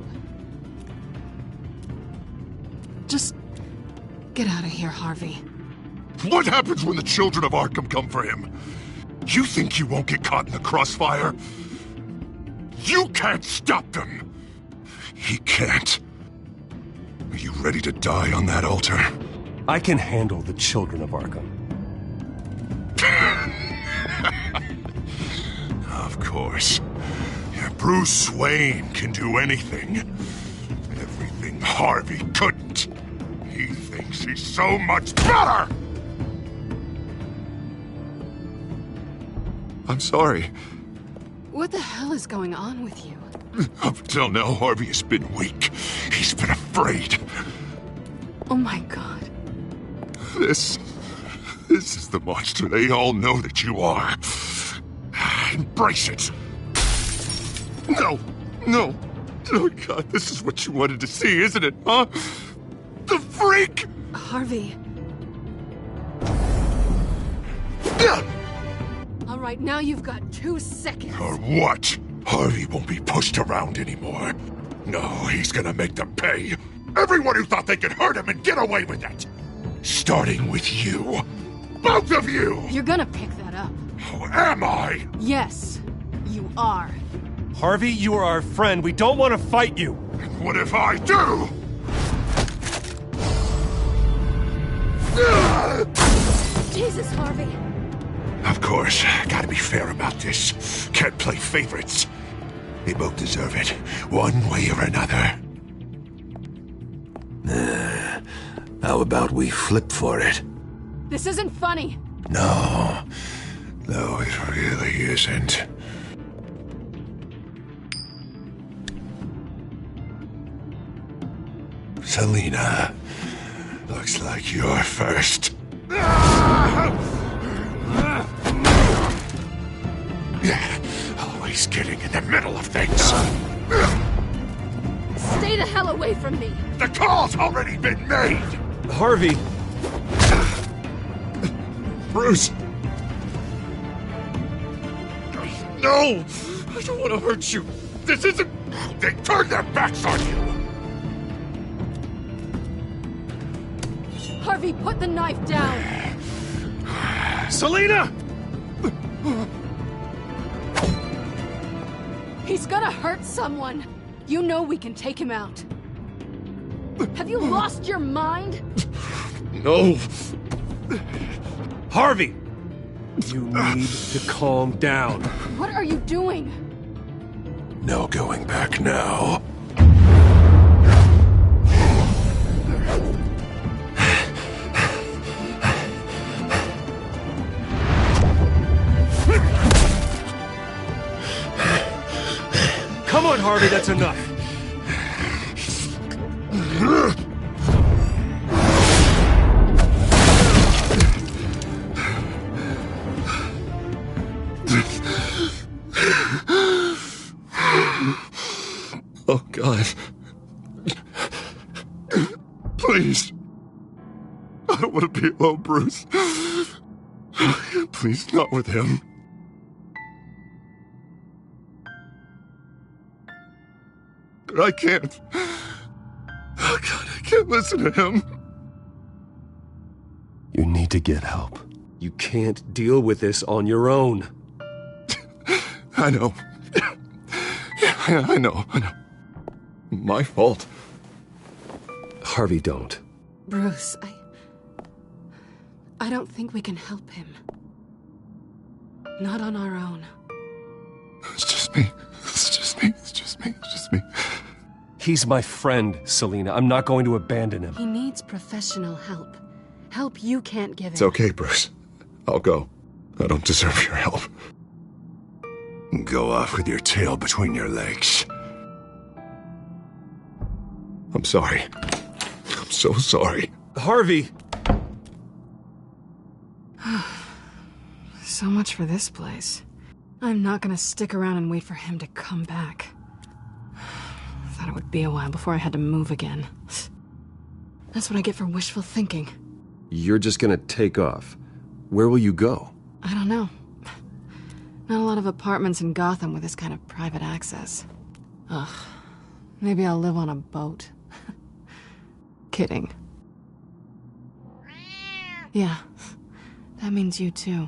Just get out of here, Harvey. What happens when the children of Arkham come for him? You think you won't get caught in the crossfire? You can't stop them! He can't. Are you ready to die on that altar? I can handle the children of Arkham. Of course. Yeah, Bruce Wayne can do anything. Everything Harvey couldn't. He thinks he's so much better! I'm sorry. What the hell is going on with you? Up until now, Harvey has been weak. He's been afraid. Oh my God. This is the monster they all know that you are. Embrace it. No. Oh God, this is what you wanted to see, isn't it, huh? The freak! Harvey. All right, now you've got 2 seconds. Or what? Harvey won't be pushed around anymore. No, he's gonna make them pay. Everyone who thought they could hurt him and get away with it. Starting with you. Both of you! You're gonna pick that up. Oh, am I? Yes, you are. Harvey, you are our friend. We don't want to fight you. What if I do? Jesus, Harvey. Of course, gotta be fair about this. Can't play favorites. They both deserve it, one way or another. How about we flip for it? This isn't funny. No, it really isn't. Selina, looks like you're first. Always getting in the middle of things. Stay the hell away from me. The call's already been made. Harvey. Bruce. No! I don't want to hurt you. This isn't... They turned their backs on you. Harvey, put the knife down. Selina! He's gonna hurt someone. You know we can take him out. Have you lost your mind? No. Harvey! You need to calm down. What are you doing? No going back now. Come on, Harvey, that's enough. Oh, God. Please. I don't want to be alone, Bruce. Please, not with him. I can't. Oh, God, I can't listen to him. You need to get help. You can't deal with this on your own. I know. Yeah, I know. My fault. Harvey, don't. Bruce, I don't think we can help him. Not on our own. It's just me. He's my friend, Selina. I'm not going to abandon him. He needs professional help. Help you can't give him. It's okay, Bruce. I'll go. I don't deserve your help. Go off with your tail between your legs. I'm sorry. I'm so sorry. Harvey! So much for this place. I'm not gonna stick around and wait for him to come back. I thought it would be a while before I had to move again. That's what I get for wishful thinking. You're just gonna take off. Where will you go? I don't know. Not a lot of apartments in Gotham with this kind of private access. Ugh. Maybe I'll live on a boat. Kidding. Yeah. That means you too.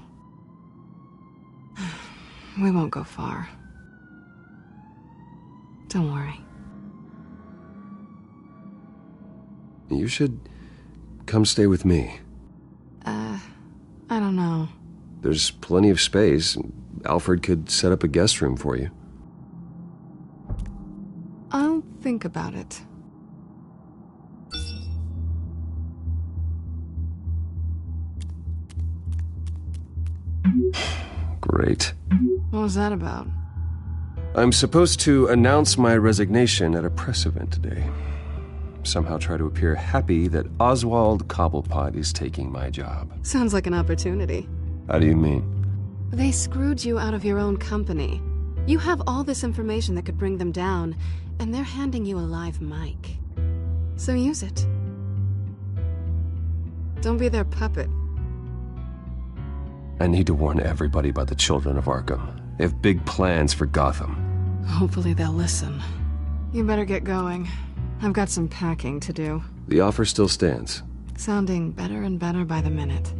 We won't go far. Don't worry. You should come stay with me. I don't know. There's plenty of space. Alfred could set up a guest room for you. I'll think about it. Great. What was that about? I'm supposed to announce my resignation at a press event today. Somehow try to appear happy that Oswald Cobblepot is taking my job. Sounds like an opportunity. How do you mean? They screwed you out of your own company. You have all this information that could bring them down, and they're handing you a live mic. So use it. Don't be their puppet. I need to warn everybody about the Children of Arkham. They have big plans for Gotham. Hopefully they'll listen. You better get going. I've got some packing to do. The offer still stands. Sounding better and better by the minute.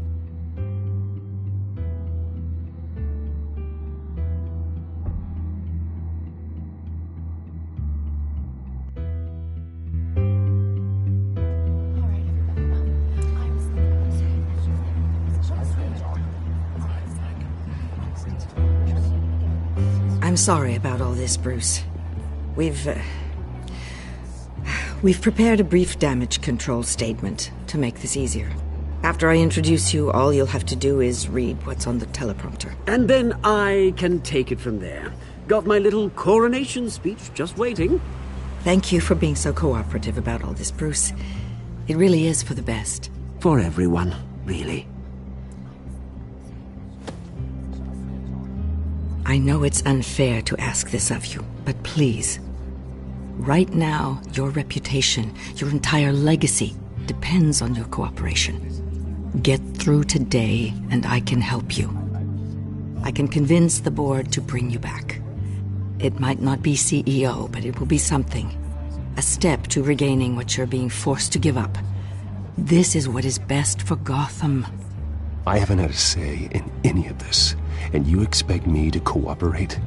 I'm sorry about all this, Bruce. We've prepared a brief damage control statement to make this easier. After I introduce you, all you'll have to do is read what's on the teleprompter. And then I can take it from there. Got my little coronation speech just waiting. Thank you for being so cooperative about all this, Bruce. It really is for the best. For everyone, really. I know it's unfair to ask this of you, but please. Right now, your reputation, your entire legacy, depends on your cooperation. Get through today, and I can help you. I can convince the board to bring you back. It might not be CEO, but it will be something. A step to regaining what you're being forced to give up. This is what is best for Gotham. I haven't had a say in any of this, and you expect me to cooperate?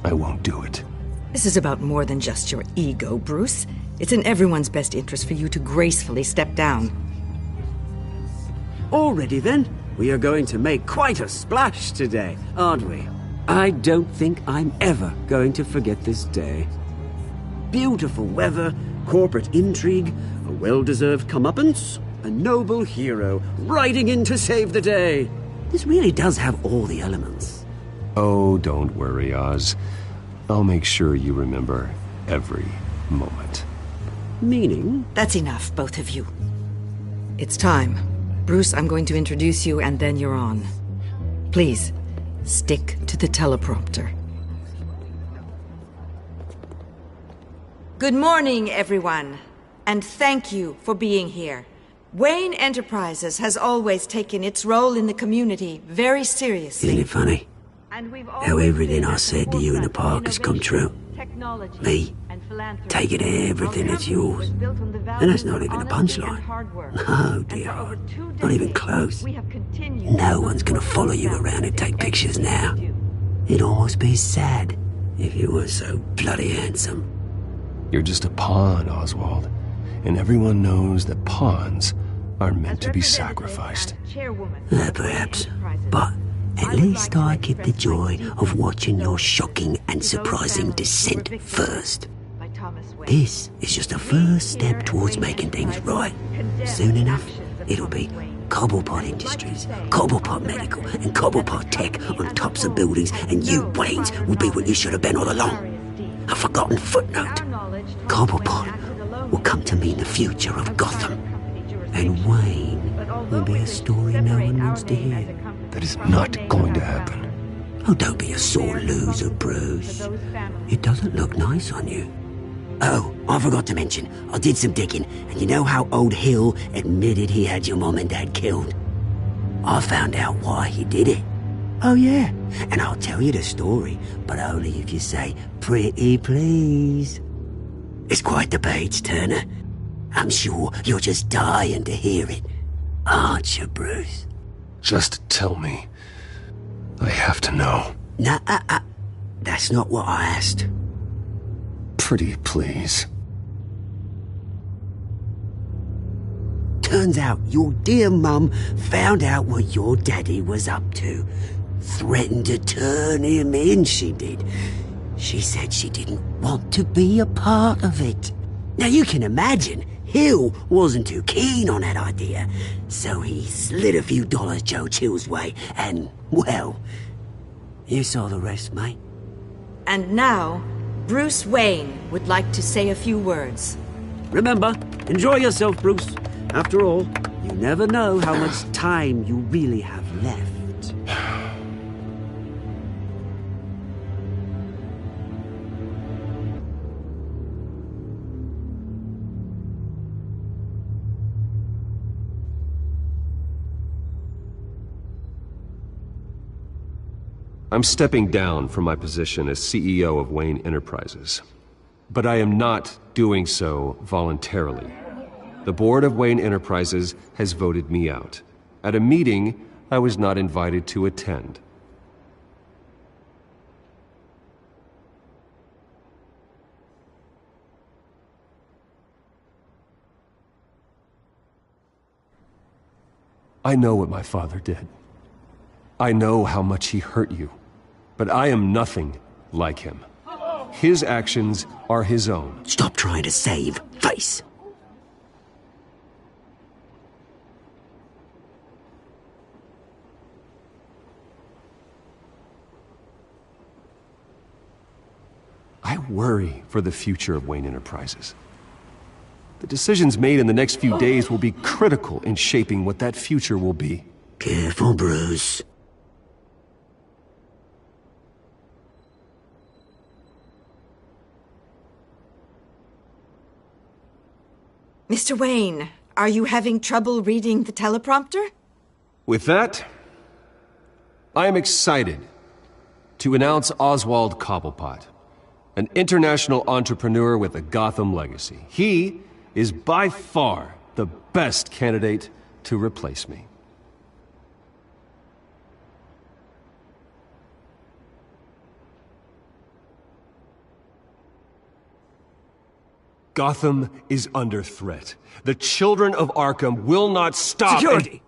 I won't do it. This is about more than just your ego, Bruce. It's in everyone's best interest for you to gracefully step down. Already then, we are going to make quite a splash today, aren't we? I don't think I'm ever going to forget this day. Beautiful weather, corporate intrigue, a well-deserved comeuppance, a noble hero riding in to save the day. This really does have all the elements. Oh, don't worry, Oz. I'll make sure you remember every moment. Meaning? That's enough, both of you. It's time. Bruce, I'm going to introduce you and then you're on. Please, stick to the teleprompter. Good morning, everyone, and thank you for being here. Wayne Enterprises has always taken its role in the community very seriously. Isn't it funny? How everything I said to you in the park has come true. Me, taking everything that's yours. And that's not even a punchline. No, dear heart. Not even close. No one's gonna follow you around and take pictures now. It'd almost be sad if you were so bloody handsome. You're just a pawn, Oswald. And everyone knows that pawns are meant to be sacrificed. Perhaps. But at least I get the joy of watching your shocking and surprising descent first. This is just a first step towards making things right. Soon enough, it'll be Cobblepot Industries, Cobblepot Medical, and Cobblepot Tech on tops of buildings, and you, Waynes, will be what you should have been all along. A forgotten footnote. Cobblepot will come to mean the future of Gotham. And Wayne will be a story no one wants to hear. That is not going to happen. Oh, don't be a sore loser, Bruce. It doesn't look nice on you. Oh, I forgot to mention, I did some digging, and you know how old Hill admitted he had your mom and dad killed? I found out why he did it. Oh yeah, and I'll tell you the story, but only if you say, pretty please. It's quite the page turner. I'm sure you're just dying to hear it, aren't you, Bruce? Just tell me. I have to know. Nah, that's not what I asked. Pretty please. Turns out your dear mum found out what your daddy was up to. Threatened to turn him in, she did. She said she didn't want to be a part of it. Now you can imagine, Hill wasn't too keen on that idea, so he slid a few dollars Joe Chill's way, and, well, you saw the rest, mate. And now, Bruce Wayne would like to say a few words. Remember, enjoy yourself, Bruce. After all, you never know how much time you really have left. I'm stepping down from my position as CEO of Wayne Enterprises. But I am not doing so voluntarily. The board of Wayne Enterprises has voted me out, at a meeting I was not invited to attend. I know what my father did. I know how much he hurt you, but I am nothing like him. His actions are his own. Stop trying to save face. I worry for the future of Wayne Enterprises. The decisions made in the next few days will be critical in shaping what that future will be. Careful, Bruce. Mr. Wayne, are you having trouble reading the teleprompter? With that, I am excited to announce Oswald Cobblepot, an international entrepreneur with a Gotham legacy. He is by far the best candidate to replace me. Gotham is under threat. The children of Arkham will not stop. Security!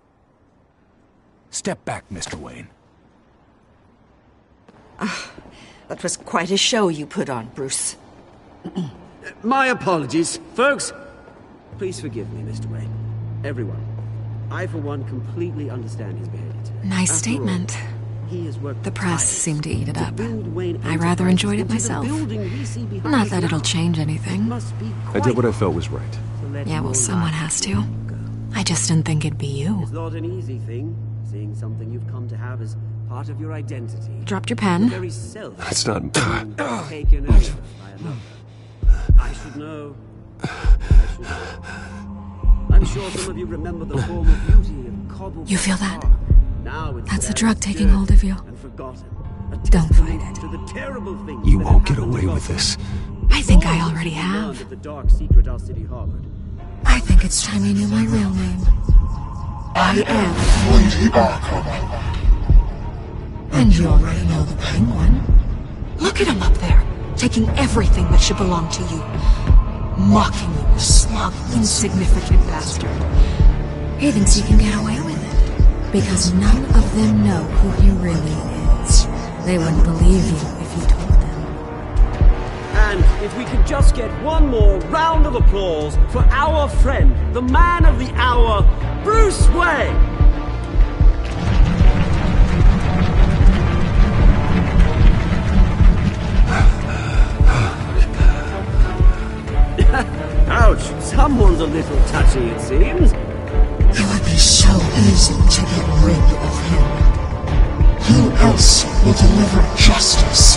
Step back, Mr. Wayne. That was quite a show you put on, Bruce. My apologies. Folks, please forgive me, Mr. Wayne. Everyone. I, for one, completely understand his behavior today. Nice After statement. all, he has worked The press tirelessly seemed to eat it to up. build Wayne I rather enjoyed it Enterprises into the myself. building we see behind Not us that it'll now. change anything. I did what I felt was right. Yeah, well, someone has to. I just didn't think it'd be you. It's not an easy thing, seeing something you've come to have as part of your identity. Dropped your pen? Very self. That's not... Taken over by another. I should know. I'm sure some of you remember the former beauty of Cobble. You feel that? Now it's That's the there, drug taking hold of you. and forgotten. Don't fight it. To the terrible things You that won't get happened to away with Gotham. this. I think I already have. Of the dark secret our city harbored. I think it's time you knew my real name. I am Lady Arkham. And you already know the Penguin. Look at him up there, taking everything that should belong to you. Mocking you, you smug, insignificant bastard. He thinks he can get away with it. Because none of them know who he really is. They wouldn't believe you if you told them. And if we could just get one more round of applause for our friend, the man of the hour, Bruce Wayne! Ouch! Someone's a little touchy, it seems. It would be so easy to get rid of him. Who else will deliver justice